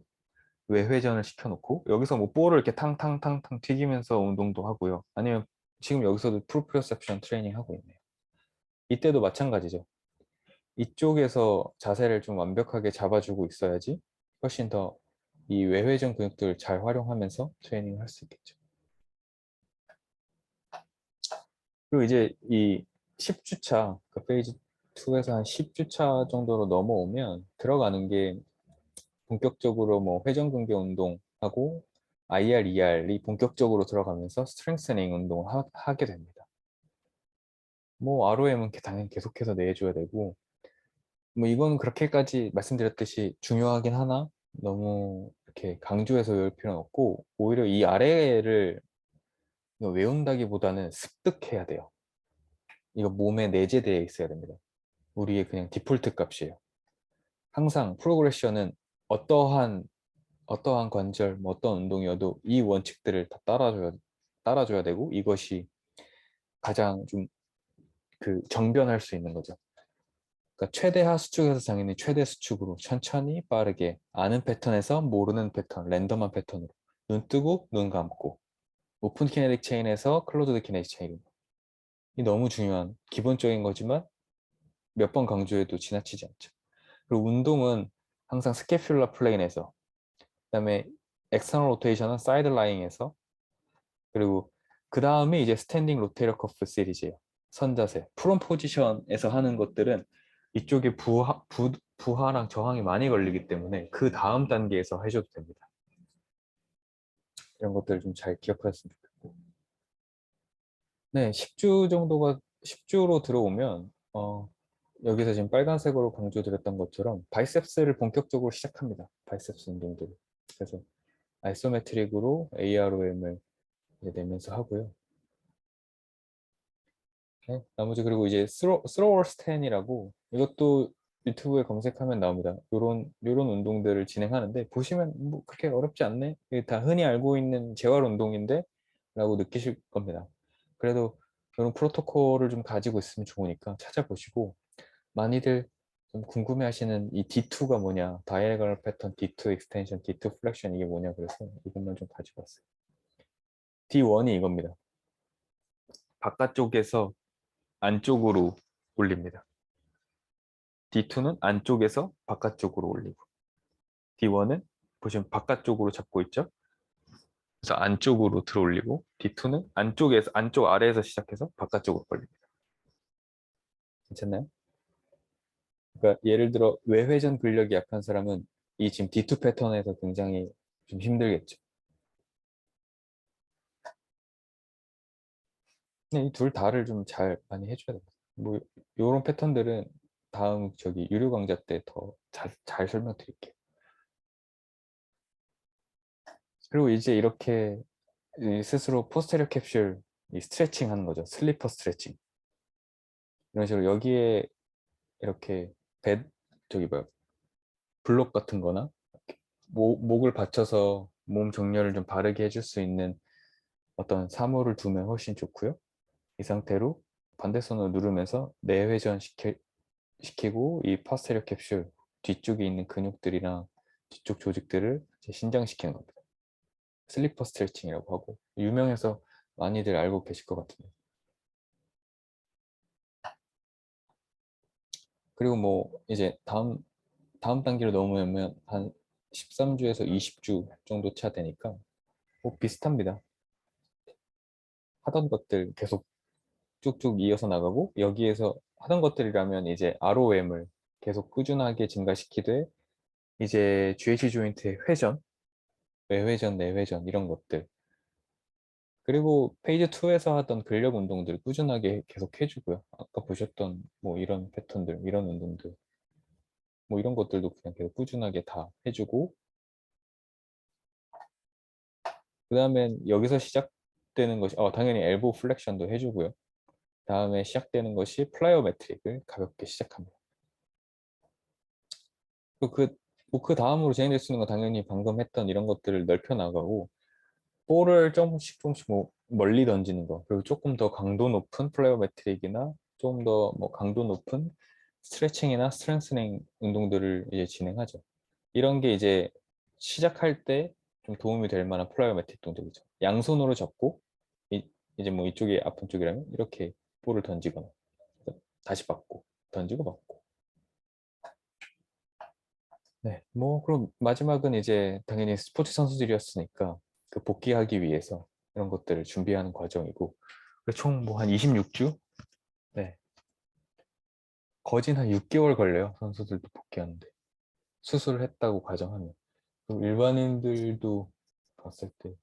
외회전을 시켜놓고 여기서 뭐 볼을 이렇게 탕탕탕탕 튀기면서 운동도 하고요. 아니면 지금 여기서도 프로프리오셉션 트레이닝 하고 있네요. 이때도 마찬가지죠. 이쪽에서 자세를 좀 완벽하게 잡아주고 있어야지 훨씬 더 이 외회전 근육들을 잘 활용하면서 트레이닝을 할 수 있겠죠. 그리고 이제 이 10주차, 그 페이지 2에서 한 10주차 정도로 넘어오면 들어가는 게 본격적으로 뭐 회전근개 운동하고 IR, ER이 본격적으로 들어가면서 스트렝스닝 운동을 하게 됩니다. 뭐 ROM은 당연히 계속해서 내줘야 되고 뭐 이건 그렇게까지 말씀드렸듯이 중요하긴 하나 너무 이렇게 강조해서 외울 필요는 없고 오히려 이 아래를 외운다기보다는 습득해야 돼요. 이거 몸에 내재되어 있어야 됩니다. 우리의 그냥 디폴트 값이에요. 항상 프로그레션은 어떠한 관절, 뭐 어떤 운동이어도 이 원칙들을 다 따라줘야 되고 이것이 가장 좀 그 정변할 수 있는 거죠. 그러니까 최대하 수축에서 당연히 최대 수축으로 천천히 빠르게 아는 패턴에서 모르는 패턴, 랜덤한 패턴으로 눈 뜨고 눈 감고 오픈 키네틱 체인에서 클로즈드 키네틱 체인 이 너무 중요한 기본적인 거지만 몇 번 강조해도 지나치지 않죠. 그리고 운동은 항상 스캐퓰라 플레인에서 그다음에 엑스터널 로테이션은 사이드 라잉에서 그리고 그 다음에 이제 스탠딩 로테이터 커프 시리즈예요. 선자세. 프롬 포지션에서 하는 것들은 이쪽에 부하랑 저항이 많이 걸리기 때문에 그 다음 단계에서 해줘도 됩니다. 이런 것들 좀 잘 기억하셨으면 좋겠고. 네, 10주로 들어오면 여기서 지금 빨간색으로 강조드렸던 것처럼 바이셉스를 본격적으로 시작합니다. 바이셉스 운동들. 그래서 아이소메트릭으로 AROM을 내면서 하고요. 네, 나머지 그리고 이제 스로워 스탠이라고 이것도 유튜브에 검색하면 나옵니다. 요런 운동들을 진행하는데 보시면 뭐 그렇게 어렵지 않네. 이게 다 흔히 알고 있는 재활 운동인데 라고 느끼실 겁니다. 그래도 이런 프로토콜을 좀 가지고 있으면 좋으니까 찾아보시고 많이들 좀 궁금해하시는 이 D2가 뭐냐, 다이애고널 패턴 D2 익스텐션, D2 플렉션 이게 뭐냐 그래서 이것만 좀 가지고 왔어요. D1이 이겁니다. 바깥쪽에서 안쪽으로 올립니다. D2는 안쪽에서 바깥쪽으로 올리고 D1은 보시면 바깥쪽으로 잡고 있죠. 그래서 안쪽으로 들어 올리고 D2는 안쪽 아래에서 시작해서 바깥쪽으로 벌립니다. 괜찮나요? 그러니까 예를 들어 외회전 근력이 약한 사람은 이 지금 D2 패턴에서 굉장히 좀 힘들겠죠. 근데 이 둘 다를 좀 잘 많이 해줘야 됩니다. 뭐 이런 패턴들은 다음 저기 유료 강좌 때 더 잘 설명드릴게요. 그리고 이제 이렇게 이 스스로 포스테리어 캡슐 이 스트레칭 하는 거죠. 슬리퍼 스트레칭. 이런 식으로 여기에 이렇게 배 저기 뭐야 블록 같은 거나 목을 받쳐서 몸 정렬을 좀 바르게 해줄 수 있는 어떤 사물을 두면 훨씬 좋고요. 이 상태로 반대손으로 누르면서 내회전 시키고 이 파스테리어 캡슐 뒤쪽에 있는 근육들이랑 뒤쪽 조직들을 이제 신장시키는 겁니다. 슬리퍼 스트레칭이라고 하고 유명해서 많이들 알고 계실 것 같은데. 그리고 뭐 이제 다음 단계로 넘으면 한 13주에서 20주 정도 차 되니까 뭐 비슷합니다. 하던 것들 계속 쭉쭉 이어서 나가고 여기에서 하던 것들이라면 이제 ROM을 계속 꾸준하게 증가시키되 이제 GH 조인트의 회전, 외회전, 내회전 이런 것들 그리고 페이지 2에서 하던 근력 운동들 꾸준하게 계속 해주고요. 아까 보셨던 뭐 이런 패턴들, 이런 운동들 뭐 이런 것들도 그냥 계속 꾸준하게 다 해주고 그 다음엔 여기서 시작되는 것이 당연히 엘보 플렉션도 해주고요. 다음에 시작되는 것이 플라이오메트릭을 가볍게 시작합니다. 그 다음으로 진행될 수 있는 건 당연히 방금 했던 이런 것들을 넓혀 나가고 볼을 조금씩 뭐 멀리 던지는 거 그리고 조금 더 강도 높은 플라이오메트릭이나 좀 더 뭐 강도 높은 스트레칭이나 스트렝스닝 운동들을 이제 진행하죠. 이런 게 이제 시작할 때 좀 도움이 될 만한 플라이오메트릭 동작이죠. 양손으로 잡고 이제 뭐 이쪽이 아픈 쪽이라면 이렇게 볼을 던지거나 다시 받고 던지고 받고 네, 뭐 그럼 마지막은 이제 당연히 스포츠 선수들이었으니까 그 복귀하기 위해서 이런 것들을 준비하는 과정이고 총 뭐 한 26주? 네. 거진 한 6개월 걸려요. 선수들도 복귀하는데. 수술을 했다고 가정하면. 그럼 일반인들도 봤을 때,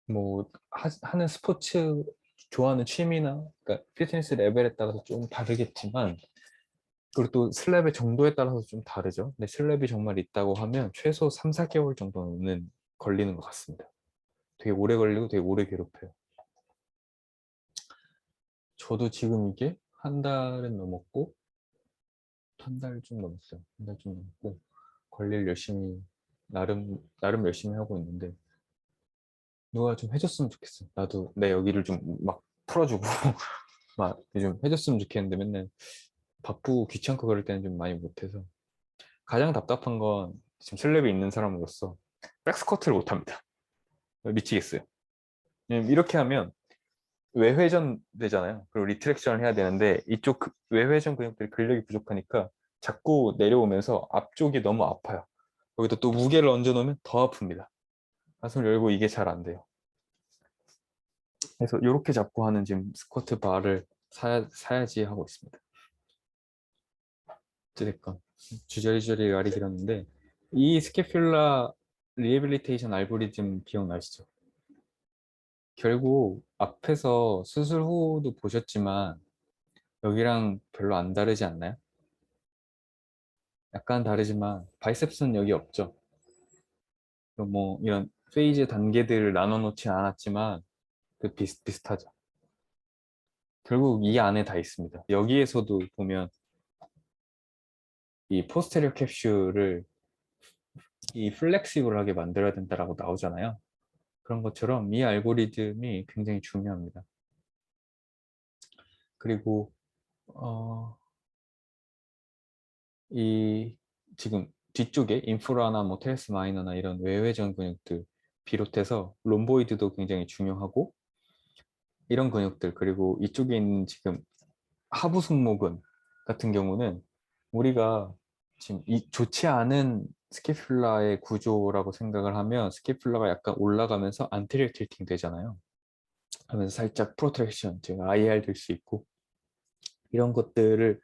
뭐, 하는 스포츠, 좋아하는 취미나, 그러니까 피트니스 레벨에 따라서 좀 다르겠지만, 그리고 또 슬랩의 정도에 따라서 좀 다르죠. 근데 슬랩이 정말 있다고 하면 최소 3, 4개월 정도는 걸리는 것 같습니다. 되게 오래 걸리고 되게 오래 괴롭혀요. 저도 지금 이게 한 달은 넘었고, 한 달 좀 넘었어요. 한 달 좀 넘었고, 관리를 열심히, 나름 열심히 하고 있는데, 누가 좀 해줬으면 좋겠어. 나도 내 여기를 좀 막 풀어주고, 막 좀 해줬으면 좋겠는데 맨날 바쁘고 귀찮고 그럴 때는 좀 많이 못해서. 가장 답답한 건 지금 슬랩이 있는 사람으로서 백스쿼트를 못합니다. 미치겠어요. 왜냐면 이렇게 하면 외회전 되잖아요. 그리고 리트렉션을 해야 되는데 이쪽 외회전 근육들이 근력이 부족하니까 자꾸 내려오면서 앞쪽이 너무 아파요. 거기다 또 무게를 얹어 놓으면 더 아픕니다. 가슴을 열고 이게 잘 안 돼요. 그래서 이렇게 잡고 하는 지금 스쿼트 바를 사야지 하고 있습니다. 어쨌든 주저리주저리 말이 길었는데 이 스캐퓰라 리해빌리테이션 알고리즘 기억나시죠? 결국 앞에서 수술 후도 보셨지만 여기랑 별로 안 다르지 않나요? 약간 다르지만 바이셉스는 여기 없죠. 뭐 이런 페이즈 단계들을 나눠 놓지 않았지만 그 비슷비슷하죠. 결국 이 안에 다 있습니다. 여기에서도 보면 이 포스테리어 캡슐을 이 플렉시블하게 만들어야 된다라고 나오잖아요. 그런 것처럼 이 알고리즘이 굉장히 중요합니다. 그리고 어, 이 지금 뒤쪽에 인프라나 뭐 테레스 마이너나 이런 외회전 근육들 비롯해서 롬보이드도 굉장히 중요하고 이런 근육들 그리고 이쪽에 있는 지금 하부 승모근 같은 경우는 우리가 지금 이 좋지 않은 스캐퓰라의 구조라고 생각을 하면 스캐퓰라가 약간 올라가면서 안테리어 틸팅 되잖아요. 하면서 살짝 프로트랙션, 즉 IR 될 수 있고 이런 것들을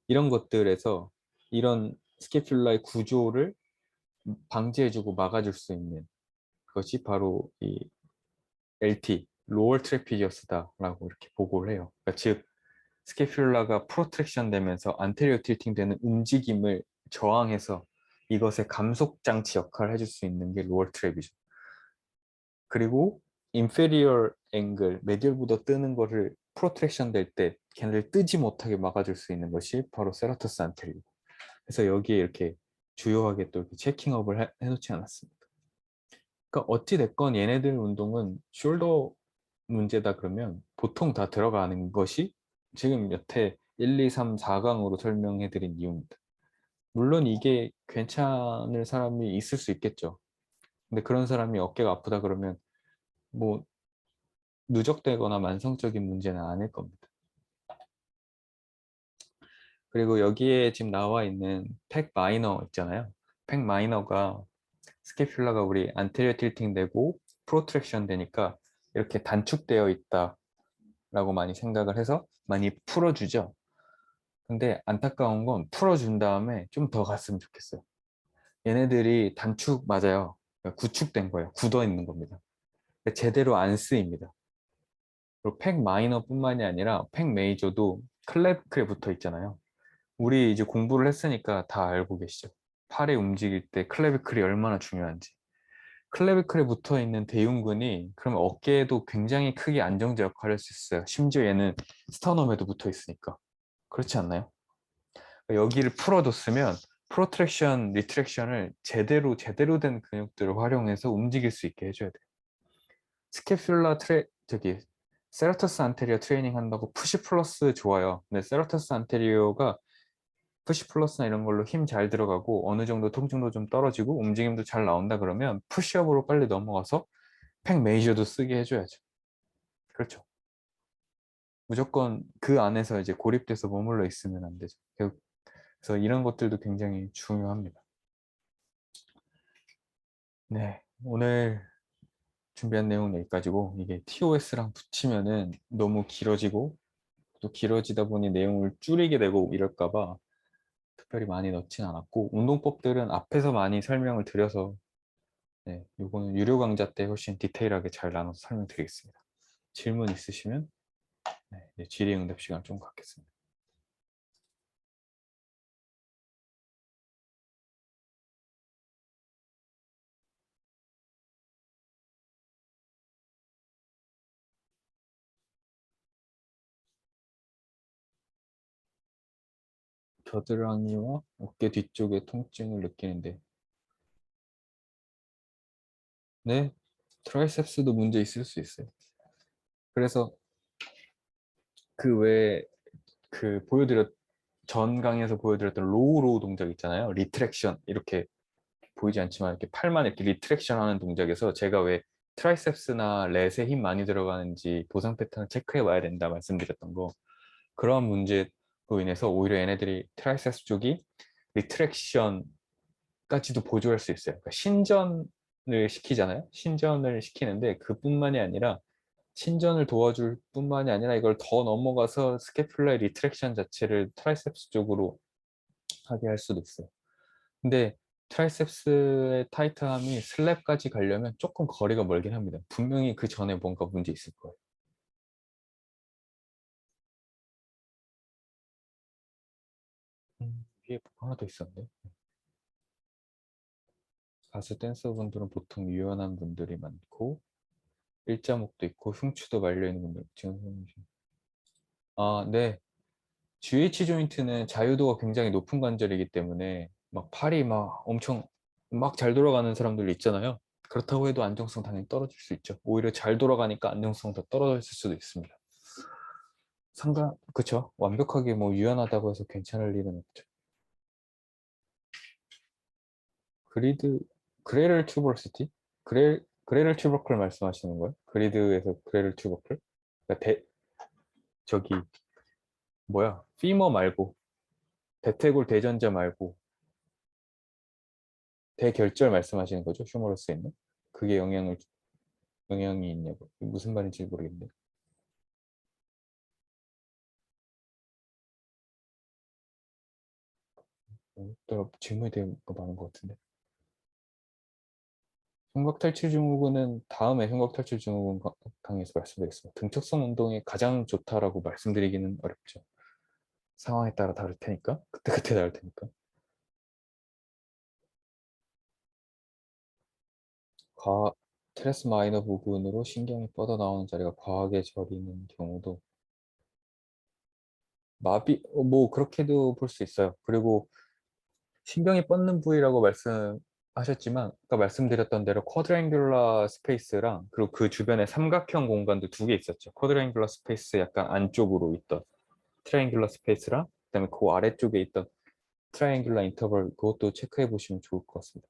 이런 것들에서 이런 스캐퓰라의 구조를 방지해주고 막아줄 수 있는 그것이 바로 이 LT, 로얼 트래피지어스다라고 이렇게 보고를 해요. 그러니까 즉 스캐퓰라가 프로트랙션 되면서 안테리어 틸팅 되는 움직임을 저항해서 이것의 감속 장치 역할을 해줄 수 있는 게 로얼 트랩이죠. 그리고 인페리얼 앵글, 메디얼보다 뜨는 거를 프로트랙션 될 때 걔네를 뜨지 못하게 막아줄 수 있는 것이 바로 세라토스 안테리어. 그래서 여기에 이렇게 주요하게 또 이렇게 체킹업을 해놓지 않았습니다. 그러니까 어찌 됐건 얘네들 운동은 숄더 문제다 그러면 보통 다 들어가는 것이 지금 여태 1, 2, 3, 4강으로 설명해 드린 이유입니다. 물론 이게 괜찮을 사람이 있을 수 있겠죠. 근데 그런 사람이 어깨가 아프다 그러면 뭐 누적되거나 만성적인 문제는 아닐 겁니다. 그리고 여기에 지금 나와 있는 팩 마이너 있잖아요. 팩 마이너가 스캐퓰라가 우리 안테리어 틸팅 되고 프로트랙션 되니까 이렇게 단축되어 있다라고 많이 생각을 해서 많이 풀어주죠. 근데 안타까운 건 풀어준 다음에 좀 더 갔으면 좋겠어요. 얘네들이 단축 맞아요. 그러니까 구축된 거예요. 굳어 있는 겁니다. 제대로 안 쓰입니다. 그리고 팩 마이너뿐만이 아니라 팩 메이저도 클래비클에 붙어 있잖아요. 우리 이제 공부를 했으니까 다 알고 계시죠. 팔이 움직일 때 클래비클이 얼마나 중요한지. 클래비클에 붙어 있는 대흉근이 그러면 어깨에도 굉장히 크게 안정제 역할을 할 수 있어요. 심지어 얘는 스터넘에도 붙어 있으니까. 그렇지 않나요? 여기를 풀어줬으면 프로트랙션, 리트랙션을 제대로 된 근육들을 활용해서 움직일 수 있게 해줘야 돼요. 스캐퓰라 저기 세라토스 안테리어 트레이닝 한다고 푸시 플러스 좋아요. 근데 세라토스 안테리어가 푸시 플러스나 이런 걸로 힘 잘 들어가고 어느 정도 통증도 좀 떨어지고 움직임도 잘 나온다 그러면 푸시업으로 빨리 넘어가서 팩 메이저도 쓰게 해줘야죠. 그렇죠. 무조건 그 안에서 이제 고립돼서 머물러 있으면 안 되죠. 그래서 이런 것들도 굉장히 중요합니다. 네, 오늘 준비한 내용은 여기까지고 이게 TOS랑 붙이면은 너무 길어지고 또 길어지다 보니 내용을 줄이게 되고 이럴까 봐 특별히 많이 넣진 않았고 운동법들은 앞에서 많이 설명을 드려서 네, 요거는 유료 강좌 때 훨씬 디테일하게 잘 나눠서 설명드리겠습니다. 질문 있으시면 네, 이제 질의응답 시간 좀 갖겠습니다. 겨드랑이와 어깨 뒤쪽에 통증을 느끼는데 네, 트라이셉스도 문제 있을 수 있어요. 그래서 그 외에 그 전 강의에서 보여드렸던 로우 동작 있잖아요. 리트랙션 이렇게 보이지 않지만 이렇게 팔만 이렇게 리트랙션 하는 동작에서 제가 왜 트라이셉스나 렛에 힘 많이 들어가는지 보상 패턴을 체크해 봐야 된다 말씀드렸던 거 그런 문제로 인해서 오히려 얘네들이 트라이셉스 쪽이 리트랙션까지도 보조할 수 있어요. 그러니까 신전을 시키잖아요. 신전을 시키는데 그뿐만이 아니라 신전을 도와줄 뿐만이 아니라 이걸 더 넘어가서 스캐퓰라의 리트랙션 자체를 트라이셉스 쪽으로 하게 할 수도 있어요. 근데 트라이셉스의 타이트함이 슬랩까지 가려면 조금 거리가 멀긴 합니다. 분명히 그 전에 뭔가 문제 있을 거예요. 위에 뭐 하나 더 있었는데. 가수 댄서분들은 보통 유연한 분들이 많고 일자목도 있고 흉추도 말려있는 분들 지금 네. GH 조인트는 자유도가 굉장히 높은 관절이기 때문에 막 팔이 막 엄청 막 잘 돌아가는 사람들 있잖아요. 그렇다고 해도 안정성 당연히 떨어질 수 있죠. 오히려 잘 돌아가니까 안정성 더 떨어질 수도 있습니다. 그쵸? 완벽하게 뭐 유연하다고 해서 괜찮을 일은 없죠. 그리드, 그레럴 튜버시티? 그레럴 튜버클 말씀하시는 거예요? 그리드에서 그레럴 튜버클? 그러니까 저기, 뭐야, 피머 말고, 대퇴골 대전자 말고, 대결절 말씀하시는 거죠? 휴머러스에 있는? 그게 영향이 있냐고. 무슨 말인지 모르겠는데. 또 질문이 되게 많은 것 같은데. 흉곽탈출 증후군은 다음에 흉곽탈출 증후군 강의에서 말씀드리겠습니다. 등척성 운동이 가장 좋다라고 말씀드리기는 어렵죠. 상황에 따라 다를 테니까. 그때그때 다를 테니까. 과, 테레스 마이너 부분으로 신경이 뻗어나오는 자리가 과하게 저리는 경우도 마비, 뭐 그렇게도 볼 수 있어요. 그리고 신경이 뻗는 부위라고 말씀하셨지만 아까 말씀드렸던 대로 쿼드랭귤러 스페이스랑 그리고 그 주변에 삼각형 공간도 두 개 있었죠. 쿼드랭귤러 스페이스 약간 안쪽으로 있던 트라이앵귤러 스페이스랑 그다음에 그 아래쪽에 있던 트라이앵귤러 인터벌 그것도 체크해 보시면 좋을 것 같습니다.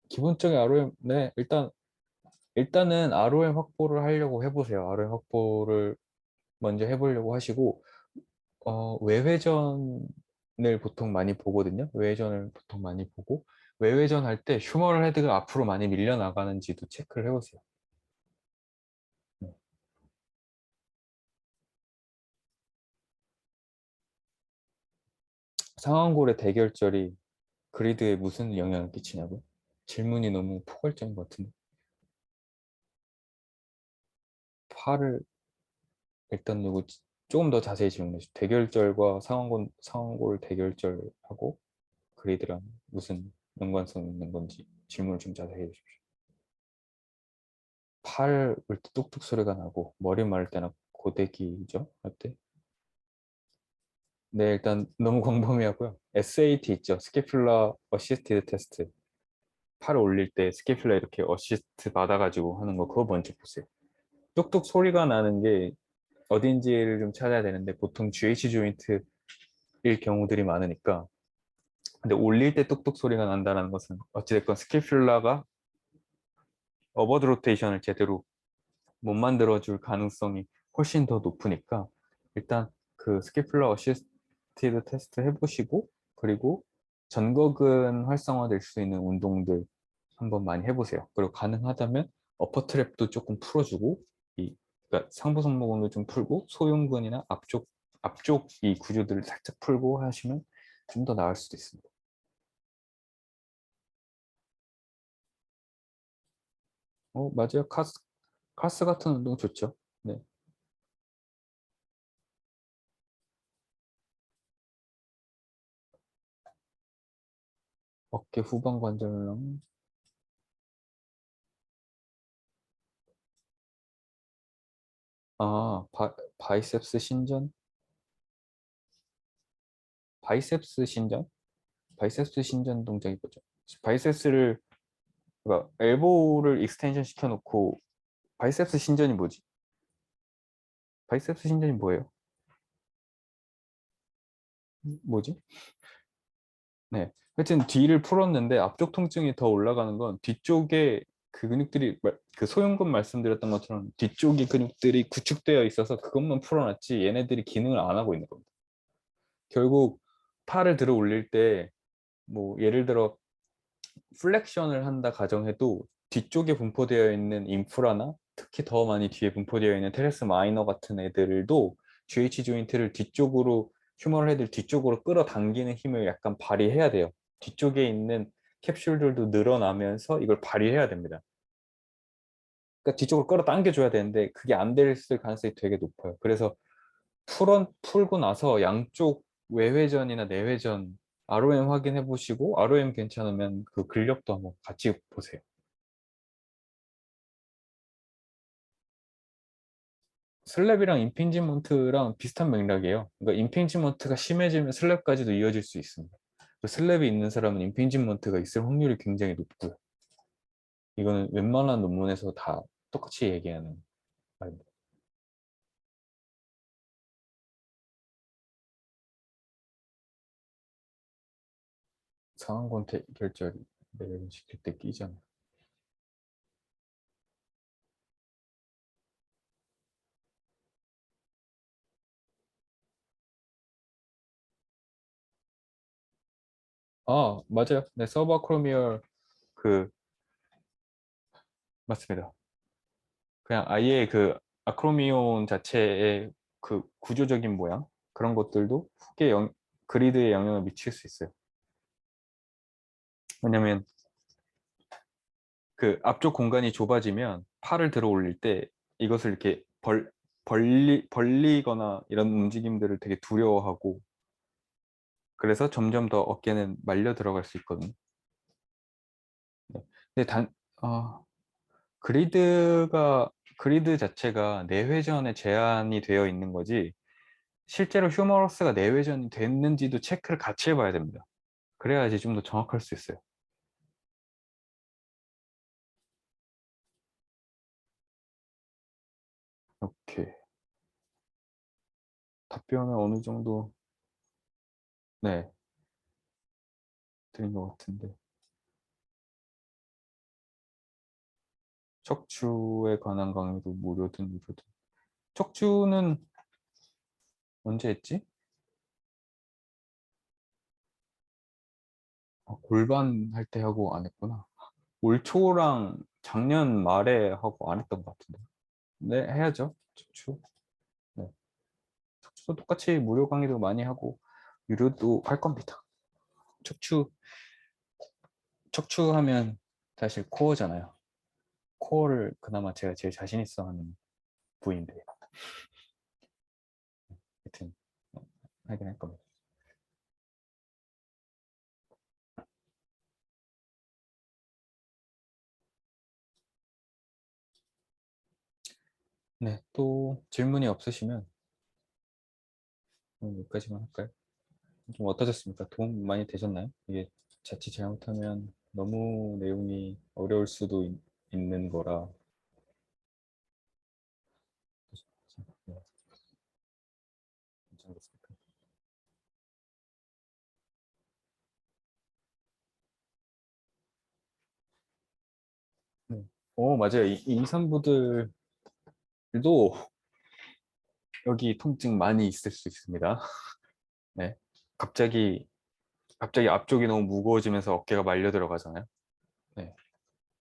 기본적인 ROM, 네, 일단은 ROM 확보를 하려고 해보세요. ROM 확보를 먼저 해보려고 하시고 외회전을 보통 많이 보거든요. 외회전을 보통 많이 보고 외회전 할 때 휴머럴 헤드가 앞으로 많이 밀려나가는지도 체크를 해보세요. 네. 상완골의 대결절이 그리드에 무슨 영향을 끼치냐고요? 질문이 너무 포괄적인 것 같은데. 팔을 일단 요거 조금 더 자세히 질문해 주세요. 대결절과 상완골 대결절하고 그리드랑 무슨 연관성이 있는 건지 질문을 좀 자세히 해 주십시오. 팔 울 때 뚝뚝 소리가 나고 머리 마를 때나 고데기죠? 할 때? 네, 일단 너무 광범위하고요. SAT 있죠? 스캐퓰라 어시스티드 테스트. 팔을 올릴 때 스캐퓰라 이렇게 어시스트 받아가지고 하는 거 그거 먼저 보세요. 뚝뚝 소리가 나는 게 어딘지를 좀 찾아야 되는데 보통 GH 조인트일 경우들이 많으니까 근데 올릴 때 뚝뚝 소리가 난다는 것은 어찌됐건 스캐퓰라가 어버드 로테이션을 제대로 못 만들어줄 가능성이 훨씬 더 높으니까 일단 그 스캐퓰라 어시스티드 테스트 해보시고 그리고 전거근 활성화될 수 있는 운동들 한번 많이 해보세요. 그리고 가능하다면 어퍼 트랩도 조금 풀어주고 그러니까 상부 손목근도 좀 풀고 소흉근이나 앞쪽 이 구조들을 살짝 풀고 하시면 좀 더 나을 수도 있습니다. 맞아요. 카스 같은 운동 좋죠. 네. 어깨 후방 관절염. 바이셉스 신전? 바이셉스 신전? 바이셉스 신전 동작이 뭐죠? 바이셉스를 그러니까 엘보를 익스텐션 시켜놓고 바이셉스 신전이 뭐지? 바이셉스 신전이 뭐예요? 뭐지? 네. 하여튼 뒤를 풀었는데 앞쪽 통증이 더 올라가는 건 뒤쪽에 그 근육들이 그 소형근 말씀드렸던 것처럼 뒤쪽의 근육들이 구축되어 있어서 그것만 풀어놨지 얘네들이 기능을 안 하고 있는 겁니다. 결국 팔을 들어 올릴 때 뭐 예를 들어 플렉션을 한다 가정해도 뒤쪽에 분포되어 있는 인프라나 특히 더 많이 뒤에 분포되어 있는 테레스 마이너 같은 애들도 GH 조인트를 뒤쪽으로 휴머럴 헤드를 뒤쪽으로 끌어당기는 힘을 약간 발휘해야 돼요. 뒤쪽에 있는 캡슐들도 늘어나면서 이걸 발휘해야 됩니다. 그러니까 뒤쪽으로 끌어당겨줘야 되는데 그게 안 될 가능성이 되게 높아요. 그래서 풀고 나서 양쪽 외회전이나 내회전 ROM 확인해 보시고 ROM 괜찮으면 그 근력도 한번 같이 보세요. 슬랩이랑 임핑지먼트랑 비슷한 맥락이에요. 그러니까 임핑지먼트가 심해지면 슬랩까지도 이어질 수 있습니다. 슬랩이 있는 사람은 임핑지먼트가 있을 확률이 굉장히 높고요. 이거는 웬만한 논문에서 다 똑같이 얘기하는 말입니다. 상한권 결절이 내려를 시킬 때 끼잖아요. 맞아요. 네, 서브아크로미얼 그 맞습니다. 그냥 아예 그 아크로미온 자체의 그 구조적인 모양 그런 것들도 그리드에 영향을 미칠 수 있어요. 왜냐면 그 앞쪽 공간이 좁아지면 팔을 들어 올릴 때 이것을 이렇게 벌리거나 이런 움직임들을 되게 두려워하고 그래서 점점 더 어깨는 말려 들어갈 수 있거든요. 네. 근데 그리드가 그리드 자체가 내회전에 제한이 되어 있는 거지 실제로 휴머러스가 내외전이 됐는지도 체크를 같이 해봐야 됩니다. 그래야지 좀 더 정확할 수 있어요. 이렇게 답변을 어느 정도 네 드린 것 같은데 척추에 관한 강의도 무료든 척추는 언제 했지? 골반 할 때 하고 안 했구나. 올 초랑 작년 말에 하고 안 했던 것 같은데. 네, 해야죠. 척추. 네. 척추도 똑같이 무료 강의도 많이 하고 유료도 할 겁니다. 척추 척추하면 사실 코어잖아요. 코어를 그나마 제가 제일 자신 있어 하는 부위인데 하여튼 하긴 할 겁니다. 네, 또 질문이 없으시면 오늘 여기까지만 할까요? 좀 어떠셨습니까? 도움 많이 되셨나요? 이게 자칫 잘못하면 너무 내용이 어려울 수도 있는 거라 네, 괜찮겠습니까? 네. 맞아요. 이 임산부들도 여기 통증 많이 있을 수 있습니다. 네. 갑자기 갑자기 앞쪽이 너무 무거워지면서 어깨가 말려 들어가잖아요. 네,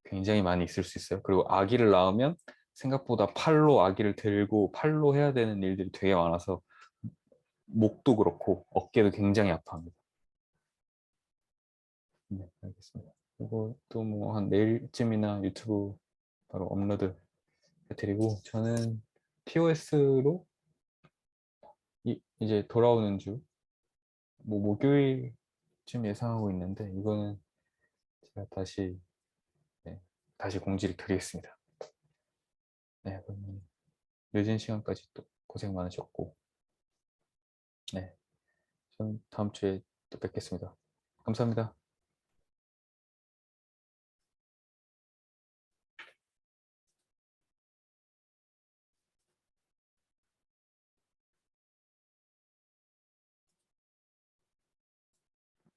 굉장히 많이 있을 수 있어요. 그리고 아기를 낳으면 생각보다 팔로 아기를 들고 팔로 해야 되는 일들이 되게 많아서 목도 그렇고 어깨도 굉장히 아파합니다. 네, 알겠습니다. 이거 또 뭐 한 내일쯤이나 유튜브 바로 업로드 해드리고 저는 POS로 이제 돌아오는 주 뭐 목요일쯤 예상하고 있는데 이거는 제가 다시 네, 다시 공지를 드리겠습니다. 네, 그러면 늦은 시간까지 또 고생 많으셨고 네, 저는 다음 주에 또 뵙겠습니다. 감사합니다.